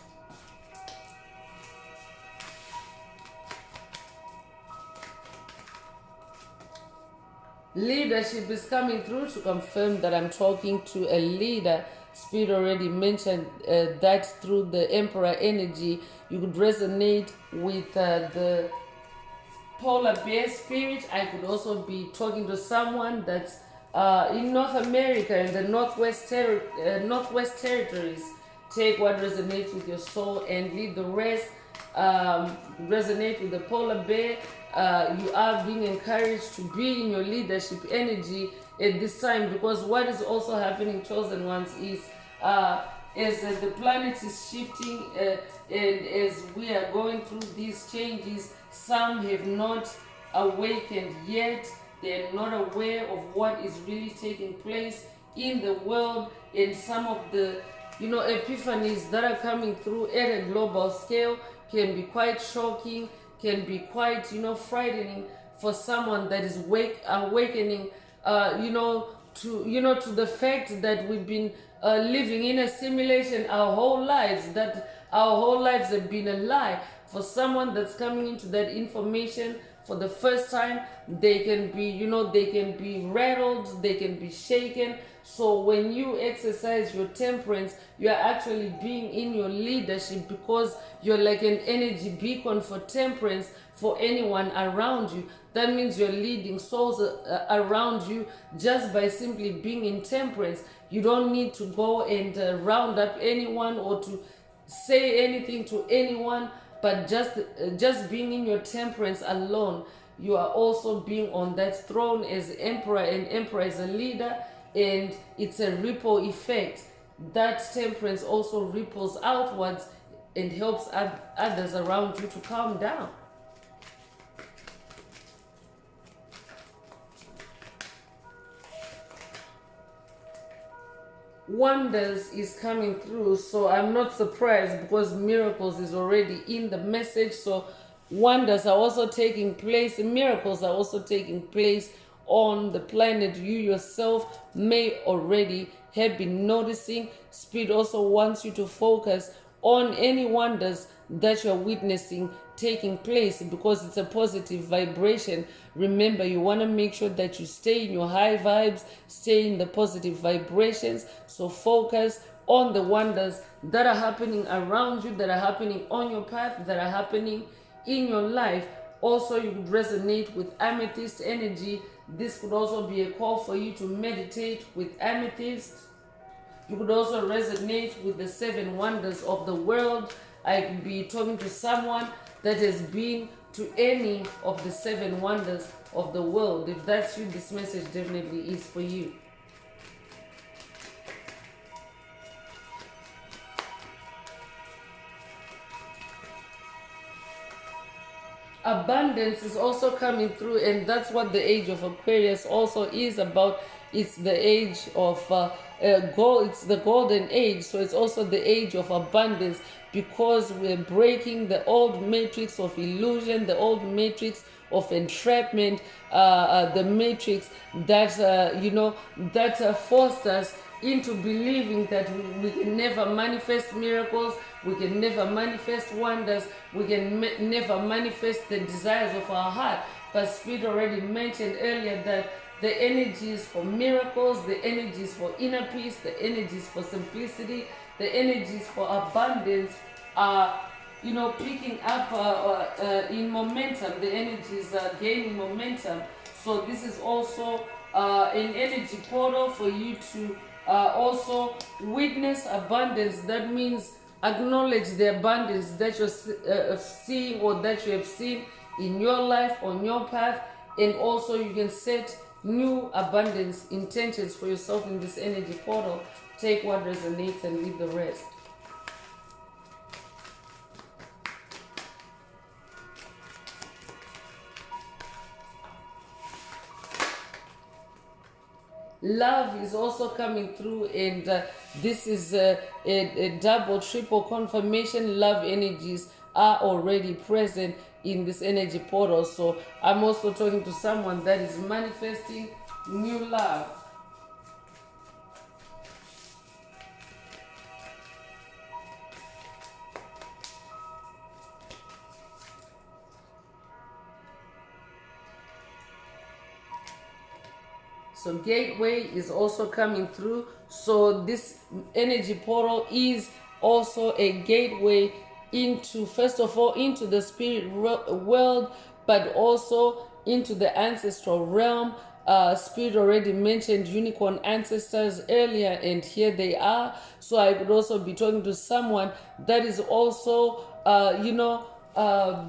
Speaker 1: Leadership is coming through to confirm that I'm talking to a leader. Spirit already mentioned that through the Emperor energy. You could resonate with the polar bear spirit. I could also be talking to someone that's in North America, in the Northwest Territories. Take what resonates with your soul and leave the rest. Resonate with the polar bear. You are being encouraged to be in your leadership energy at this time, because what is also happening, chosen ones, is as the planet is shifting and as we are going through these changes, some have not awakened yet. They're not aware of what is really taking place in the world, and some of the epiphanies that are coming through at a global scale can be quite shocking, can be quite frightening for someone that is awakening to the fact that we've been living in a simulation our whole lives, that our whole lives have been a lie. For someone that's coming into that information for the first time, they can be rattled, they can be shaken. So when you exercise your temperance, you are actually being in your leadership, because you're like an energy beacon for temperance for anyone around you. That means you're leading souls around you just by simply being in temperance. You don't need to go and round up anyone or to say anything to anyone, but just being in your temperance alone, you are also being on that throne as emperor, and emperor is a leader, and it's a ripple effect. That temperance also ripples outwards and helps others around you to calm down. Wonders is coming through, so I'm not surprised, because miracles is already in the message. So wonders are also taking place, miracles are also taking place on the planet. You yourself may already have been noticing. Spirit also wants you to focus on any wonders that you're witnessing taking place, because it's a positive vibration. Remember, you want to make sure that you stay in your high vibes, stay in the positive vibrations. So focus on the wonders that are happening around you, that are happening on your path, that are happening in your life. Also, you could resonate with amethyst energy. This could also be a call for you to meditate with amethyst. You could also resonate with the 7 wonders of the world. I could be talking to someone that has been to any of the 7 wonders of the world. If that's you, this message definitely is for you. Abundance is also coming through, and that's what the age of Aquarius also is about. It's the age of gold. It's the golden age, so it's also the age of abundance, because we're breaking the old matrix of illusion, the old matrix of entrapment, the matrix that that forced us into believing that we can never manifest miracles, we can never manifest wonders, we can never manifest the desires of our heart. But Spirit already mentioned earlier that the energies for miracles, the energies for inner peace, the energies for simplicity, the energies for abundance are, picking up in momentum. The energies are gaining momentum. So this is also an energy portal for you to also witness abundance. That means acknowledge the abundance that you're seeing, or that you have seen in your life, on your path, and also you can set new abundance intentions for yourself in this energy portal. Take what resonates and leave the rest. Love is also coming through, and this is a double, triple confirmation. Love energies are already present in this energy portal. So I'm also talking to someone that is manifesting new love. So gateway is also coming through. So this energy portal is also a gateway into, first of all, into the spirit world, but also into the ancestral realm. Spirit already mentioned unicorn ancestors earlier, and here they are. So I could also be talking to someone that is also,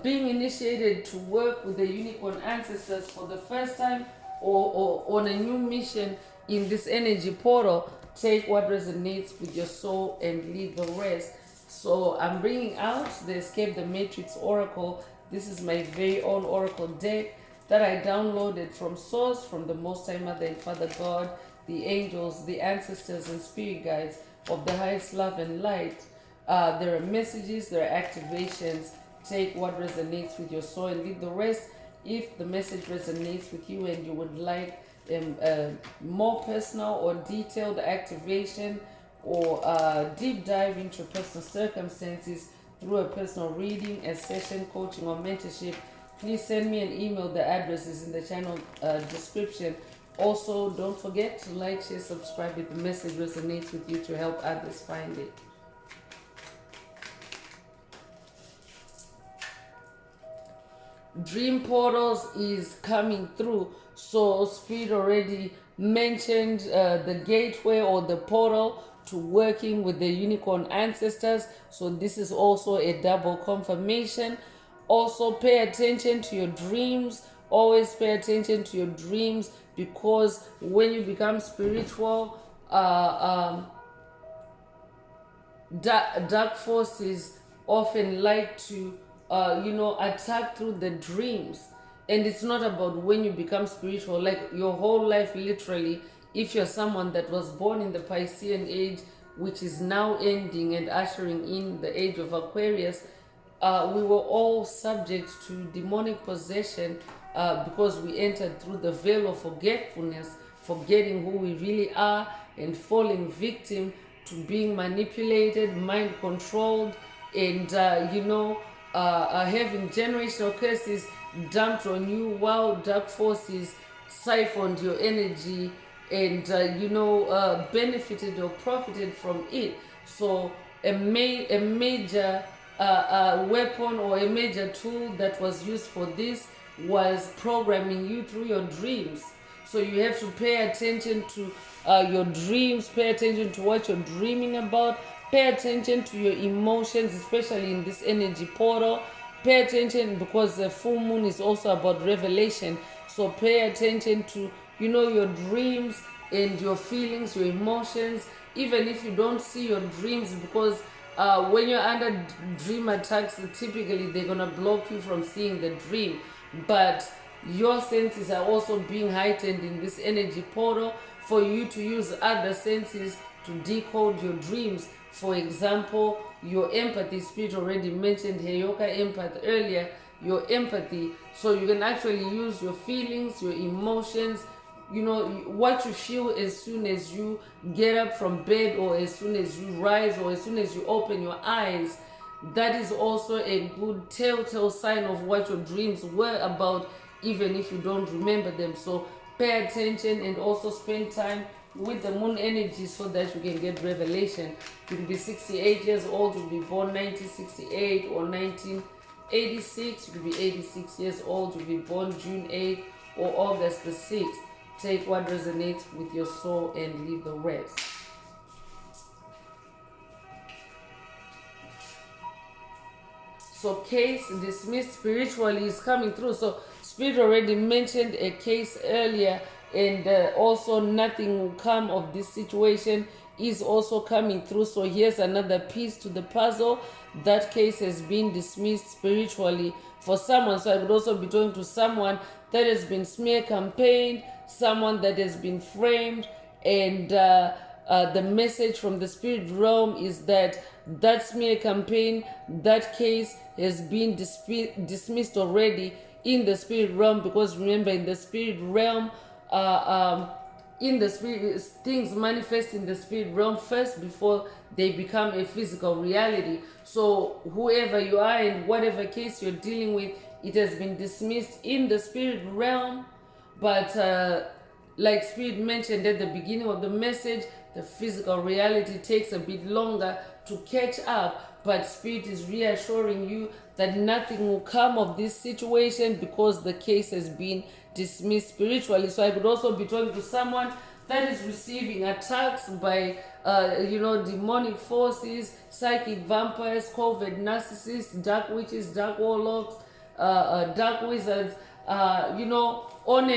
Speaker 1: being initiated to work with the unicorn ancestors for the first time, or on a new mission in this energy portal. Take what resonates with your soul and leave the rest. So I'm bringing out the Escape the Matrix Oracle. This is my very own Oracle deck that I downloaded from Source, from the Most High Mother and Father God, the angels, the ancestors and spirit guides of the highest love and light. There are messages, there are activations. Take what resonates with your soul and leave the rest. If the message resonates with you and you would like more personal or detailed activation, or deep dive into personal circumstances through a personal reading, a session, coaching, or mentorship, please send me an email. The address is in the channel description. Also, don't forget to like, share, subscribe if the message resonates with you, to help others find it. Dream portals is coming through. So Spirit already mentioned the gateway or the portal to working with the unicorn ancestors. So this is also a double confirmation. Also pay attention to your dreams. Always pay attention to your dreams, because when you become spiritual, dark forces often like to attack through the dreams. And it's not about when you become spiritual, like your whole life, literally. If you're someone that was born in the Piscean age, which is now ending and ushering in the age of Aquarius, we were all subject to demonic possession, because we entered through the veil of forgetfulness, forgetting who we really are, and falling victim to being manipulated, mind controlled, and having generational curses dumped on you, while dark forces siphoned your energy and benefited or profited from it. So a major weapon or a major tool that was used for this was programming you through your dreams. So you have to pay attention to your dreams, pay attention to what you're dreaming about, pay attention to your emotions, especially in this energy portal. pay attention, because the full moon is also about revelation. So pay attention to, your dreams and your feelings, your emotions, even if you don't see your dreams, because when you're under dream attacks, typically they're gonna block you from seeing the dream. But your senses are also being heightened in this energy portal for you to use other senses to decode your dreams. For example, your empathy. Spirit already mentioned Heyoka empath earlier. Your empathy, so you can actually use your feelings, your emotions, what you feel as soon as you get up from bed, or as soon as you rise, or as soon as you open your eyes. That is also a good telltale sign of what your dreams were about, even if you don't remember them. So pay attention, and also spend time with the moon energy so that you can get revelation. You could be 68 years old, you'll be born 1968 or 1986. You could be 86 years old, you'll be born June 8th or August the 6th. Take what resonates with your soul and leave the rest. So case dismissed spiritually is coming through. So Spirit already mentioned a case earlier, and also nothing will come of this situation is also coming through. So here's another piece to the puzzle. That case has been dismissed spiritually for someone. So I would also be talking to someone that has been smear campaigned, someone that has been framed, and the message from the spirit realm is that smear campaign, that case has been dismissed already in the spirit realm. Because remember, in the spirit realm, in the spirit, things manifest in the spirit realm first before they become a physical reality. So whoever you are and whatever case you're dealing with, it has been dismissed in the spirit realm. But like Spirit mentioned at the beginning of the message, the physical reality takes a bit longer to catch up. But Spirit is reassuring you that nothing will come of this situation because the case has been dismissed spiritually. So I could also be talking to someone that is receiving attacks by demonic forces, psychic vampires, covert narcissists, dark witches, dark warlocks, dark wizards, on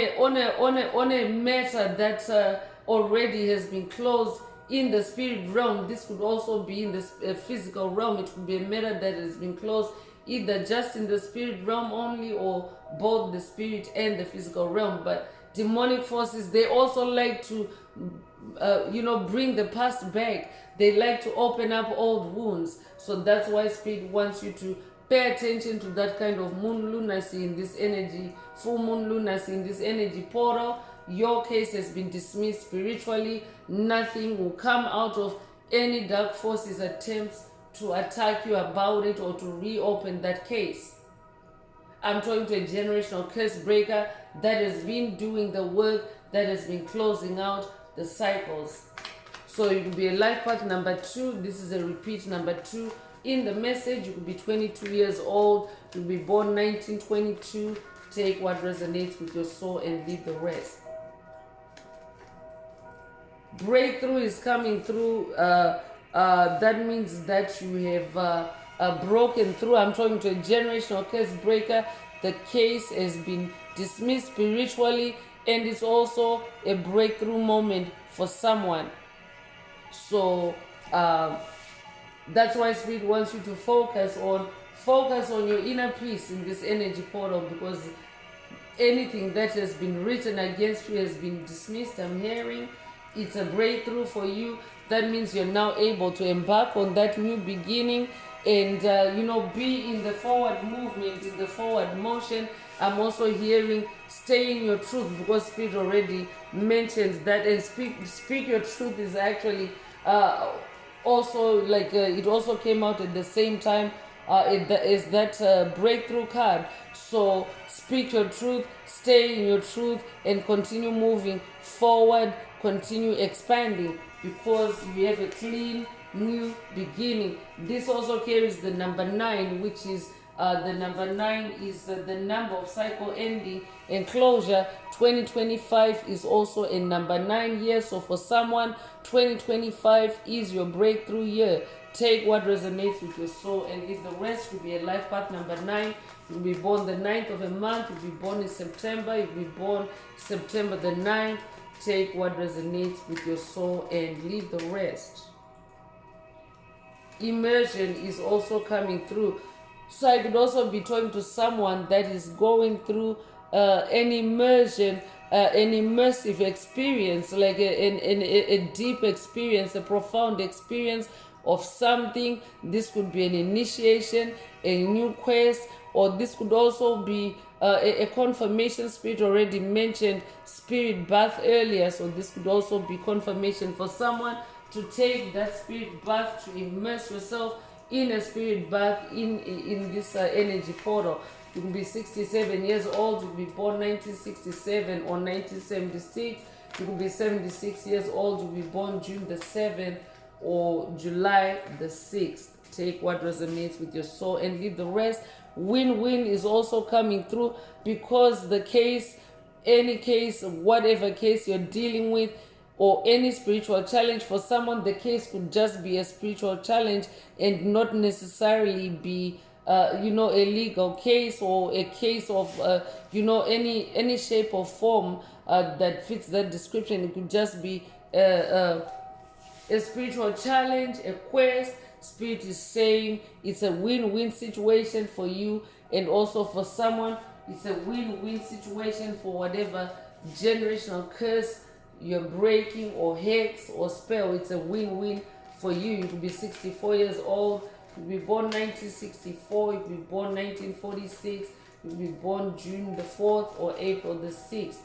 Speaker 1: a matter that already has been closed in the spirit realm. This could also be in the physical realm. It could be a matter that has been closed either just in the spirit realm only, or both the spirit and the physical realm. But demonic forces, they also like to bring the past back. They like to open up old wounds. So that's why Spirit wants you to pay attention to that kind of moon lunacy in this energy, full moon lunacy in this energy portal. Your case has been dismissed spiritually. Nothing will come out of any dark forces attempts to attack you about it or to reopen that case. I'm talking to a generational curse breaker that has been doing the work, that has been closing out the cycles. So you could be a life path number 2. This is a repeat number 2. In the message, you could be 22 years old. You could be born 1922. Take what resonates with your soul and leave the rest. Breakthrough is coming through. That means that you have broken through. I'm talking to a generational curse breaker. The case has been dismissed spiritually, and it's also a breakthrough moment for someone. So that's why Spirit wants you to focus on your inner peace in this energy portal, because anything that has been written against you has been dismissed. I'm hearing it's a breakthrough for you. That means you're now able to embark on that new beginning and be in the forward movement, in the forward motion. I'm also hearing stay in your truth, because Spirit already mentions that, and speak your truth is actually also like it also came out at the same time is that breakthrough card. So speak your truth, stay in your truth, and continue moving forward, continue expanding, because you have a clean new beginning. This also carries the number 9, which is The number 9 is the number of cycle ending and closure. 2025 is also a number 9 year. So for someone, 2025 is your breakthrough year. Take what resonates with your soul and leave the rest. Will be a life path number 9. You'll be born the 9th of a month. You'll be born in September. You'll be born September the 9th. Take what resonates with your soul and leave the rest. Immersion is also coming through. So I could also be talking to someone that is going through an immersion, an immersive experience, like a deep experience, a profound experience of something. This could be an initiation, a new quest, or this could also be a confirmation. Spirit already mentioned spirit bath earlier, so this could also be confirmation for someone to take that spirit bath, to immerse yourself in a spirit bath in this energy portal. You can be 67 years old, you can be born 1967 or 1976. You can be 76 years old, you'll be born June the 7th or July the 6th. Take what resonates with your soul and leave the rest. Win-win is also coming through, because the case, any case, whatever case you're dealing with, or any spiritual challenge, for someone the case could just be a spiritual challenge and not necessarily be a legal case, or a case of any shape or form that fits that description. It could just be a spiritual challenge, a quest. Spirit is saying it's a win-win situation for you, and also for someone it's a win-win situation for whatever generational curse you're breaking, or hex or spell. It's a win-win for you. You could be 64 years old, you could be born 1964, you could be born 1946, you could be born June the 4th or April the 6th.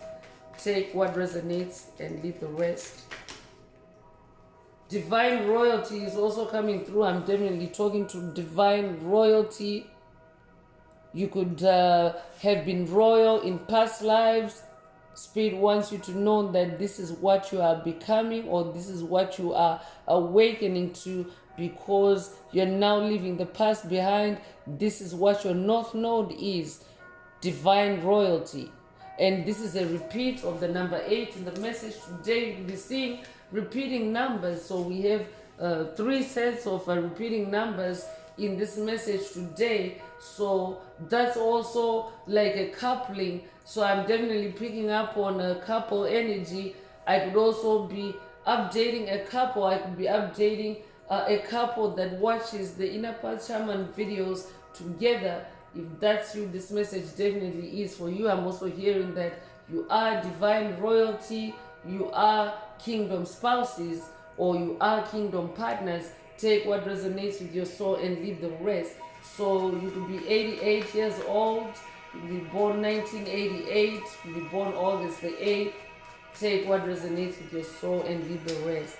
Speaker 1: Take what resonates and leave the rest. Divine royalty is also coming through. I'm definitely talking to divine royalty. You could have been royal in past lives. Spirit wants you to know that this is what you are becoming, or this is what you are awakening to, because you're now leaving the past behind. This is what your North Node is, divine royalty. And this is a repeat of the number 8 in the message today. You'll be seeing repeating numbers. So we have 3 sets of repeating numbers in this message today. So that's also like a coupling. So I'm definitely picking up on a couple energy. I could also be updating a couple. I could be updating a couple that watches the Inner Path Shaman videos together. If that's you, this message definitely is for you. I'm also hearing that you are divine royalty, you are kingdom spouses, or you are kingdom partners. Take what resonates with your soul and leave the rest. So you could be 88 years old, you could be born 1988, you could be born August the 8th. Take what resonates with your soul and leave the rest.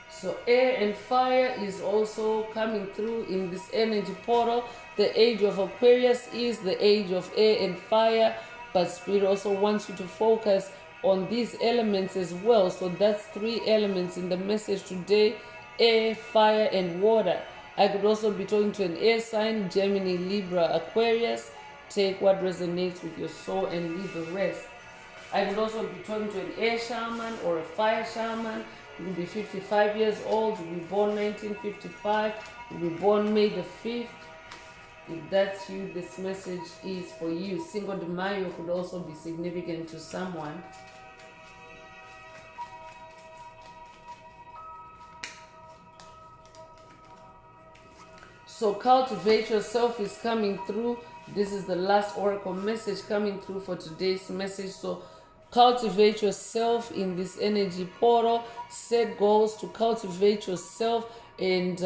Speaker 1: So air and fire is also coming through in this energy portal. The age of Aquarius is the age of air and fire, but Spirit also wants you to focus on these elements as well. So that's 3 elements in the message today: air, fire, and water. I could also be talking to an air sign: Gemini, Libra, Aquarius. Take what resonates with your soul and leave the rest. I could also be talking to an air shaman or a fire shaman. You will be 55 years old, you'll be born 1955, you'll be born May the 5th. If that's you, this message is for you. Cinco de Mayo could also be significant to someone. So cultivate yourself is coming through. This is the last oracle message coming through for today's message. So cultivate yourself in this energy portal. Set goals to cultivate yourself, and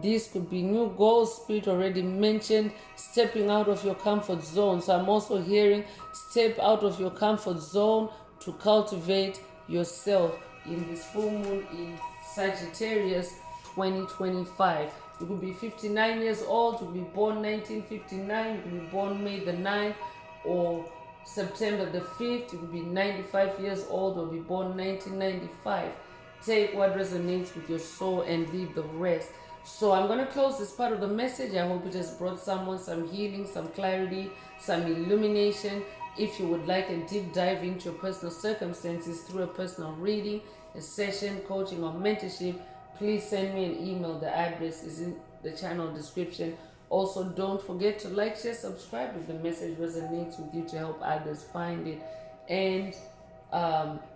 Speaker 1: these could be new goals. Spirit already mentioned stepping out of your comfort zone. So I'm also hearing step out of your comfort zone to cultivate yourself in this full moon in Sagittarius 2025. You could be 59 years old, you could be born 1959, you could be born May the 9th or September the 5th, you could be 95 years old or be born 1995. Take what resonates with your soul and leave the rest. So I'm going to close this part of the message. I hope it has brought someone some healing, some clarity, some illumination. If you would like a deep dive into your personal circumstances through a personal reading, a session, coaching, or mentorship, please send me an email. The address is in the channel description. Also, don't forget to like, share, subscribe if the message resonates with you to help others find it. And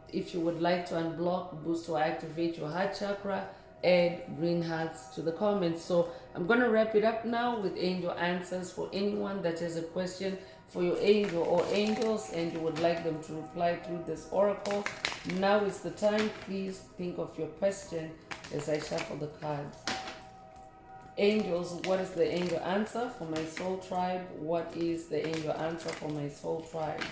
Speaker 1: if you would like to unblock, boost, or activate your heart chakra, add green hearts to the comments. So I'm going to wrap it up now with angel answers for anyone that has a question for your angel or angels and you would like them to reply through this oracle. Now is the time. Please think of your question as I shuffle the cards. Angels, what is the angel answer for my soul tribe? What is the angel answer for my soul tribe?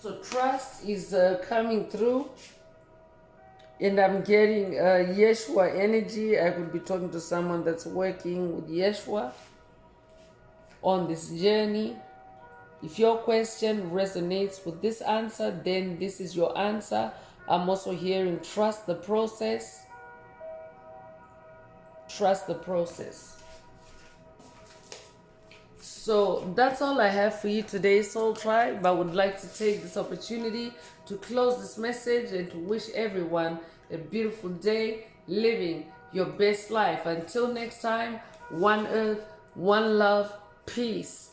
Speaker 1: So trust is coming through, and I'm getting Yeshua energy. I could be talking to someone that's working with Yeshua on this journey. If your question resonates with this answer, then this is your answer. I'm also hearing trust the process. Trust the process. So that's all I have for you today, Soul Tribe. I would like to take this opportunity to close this message and to wish everyone a beautiful day, living your best life. Until next time, one earth, one love, peace.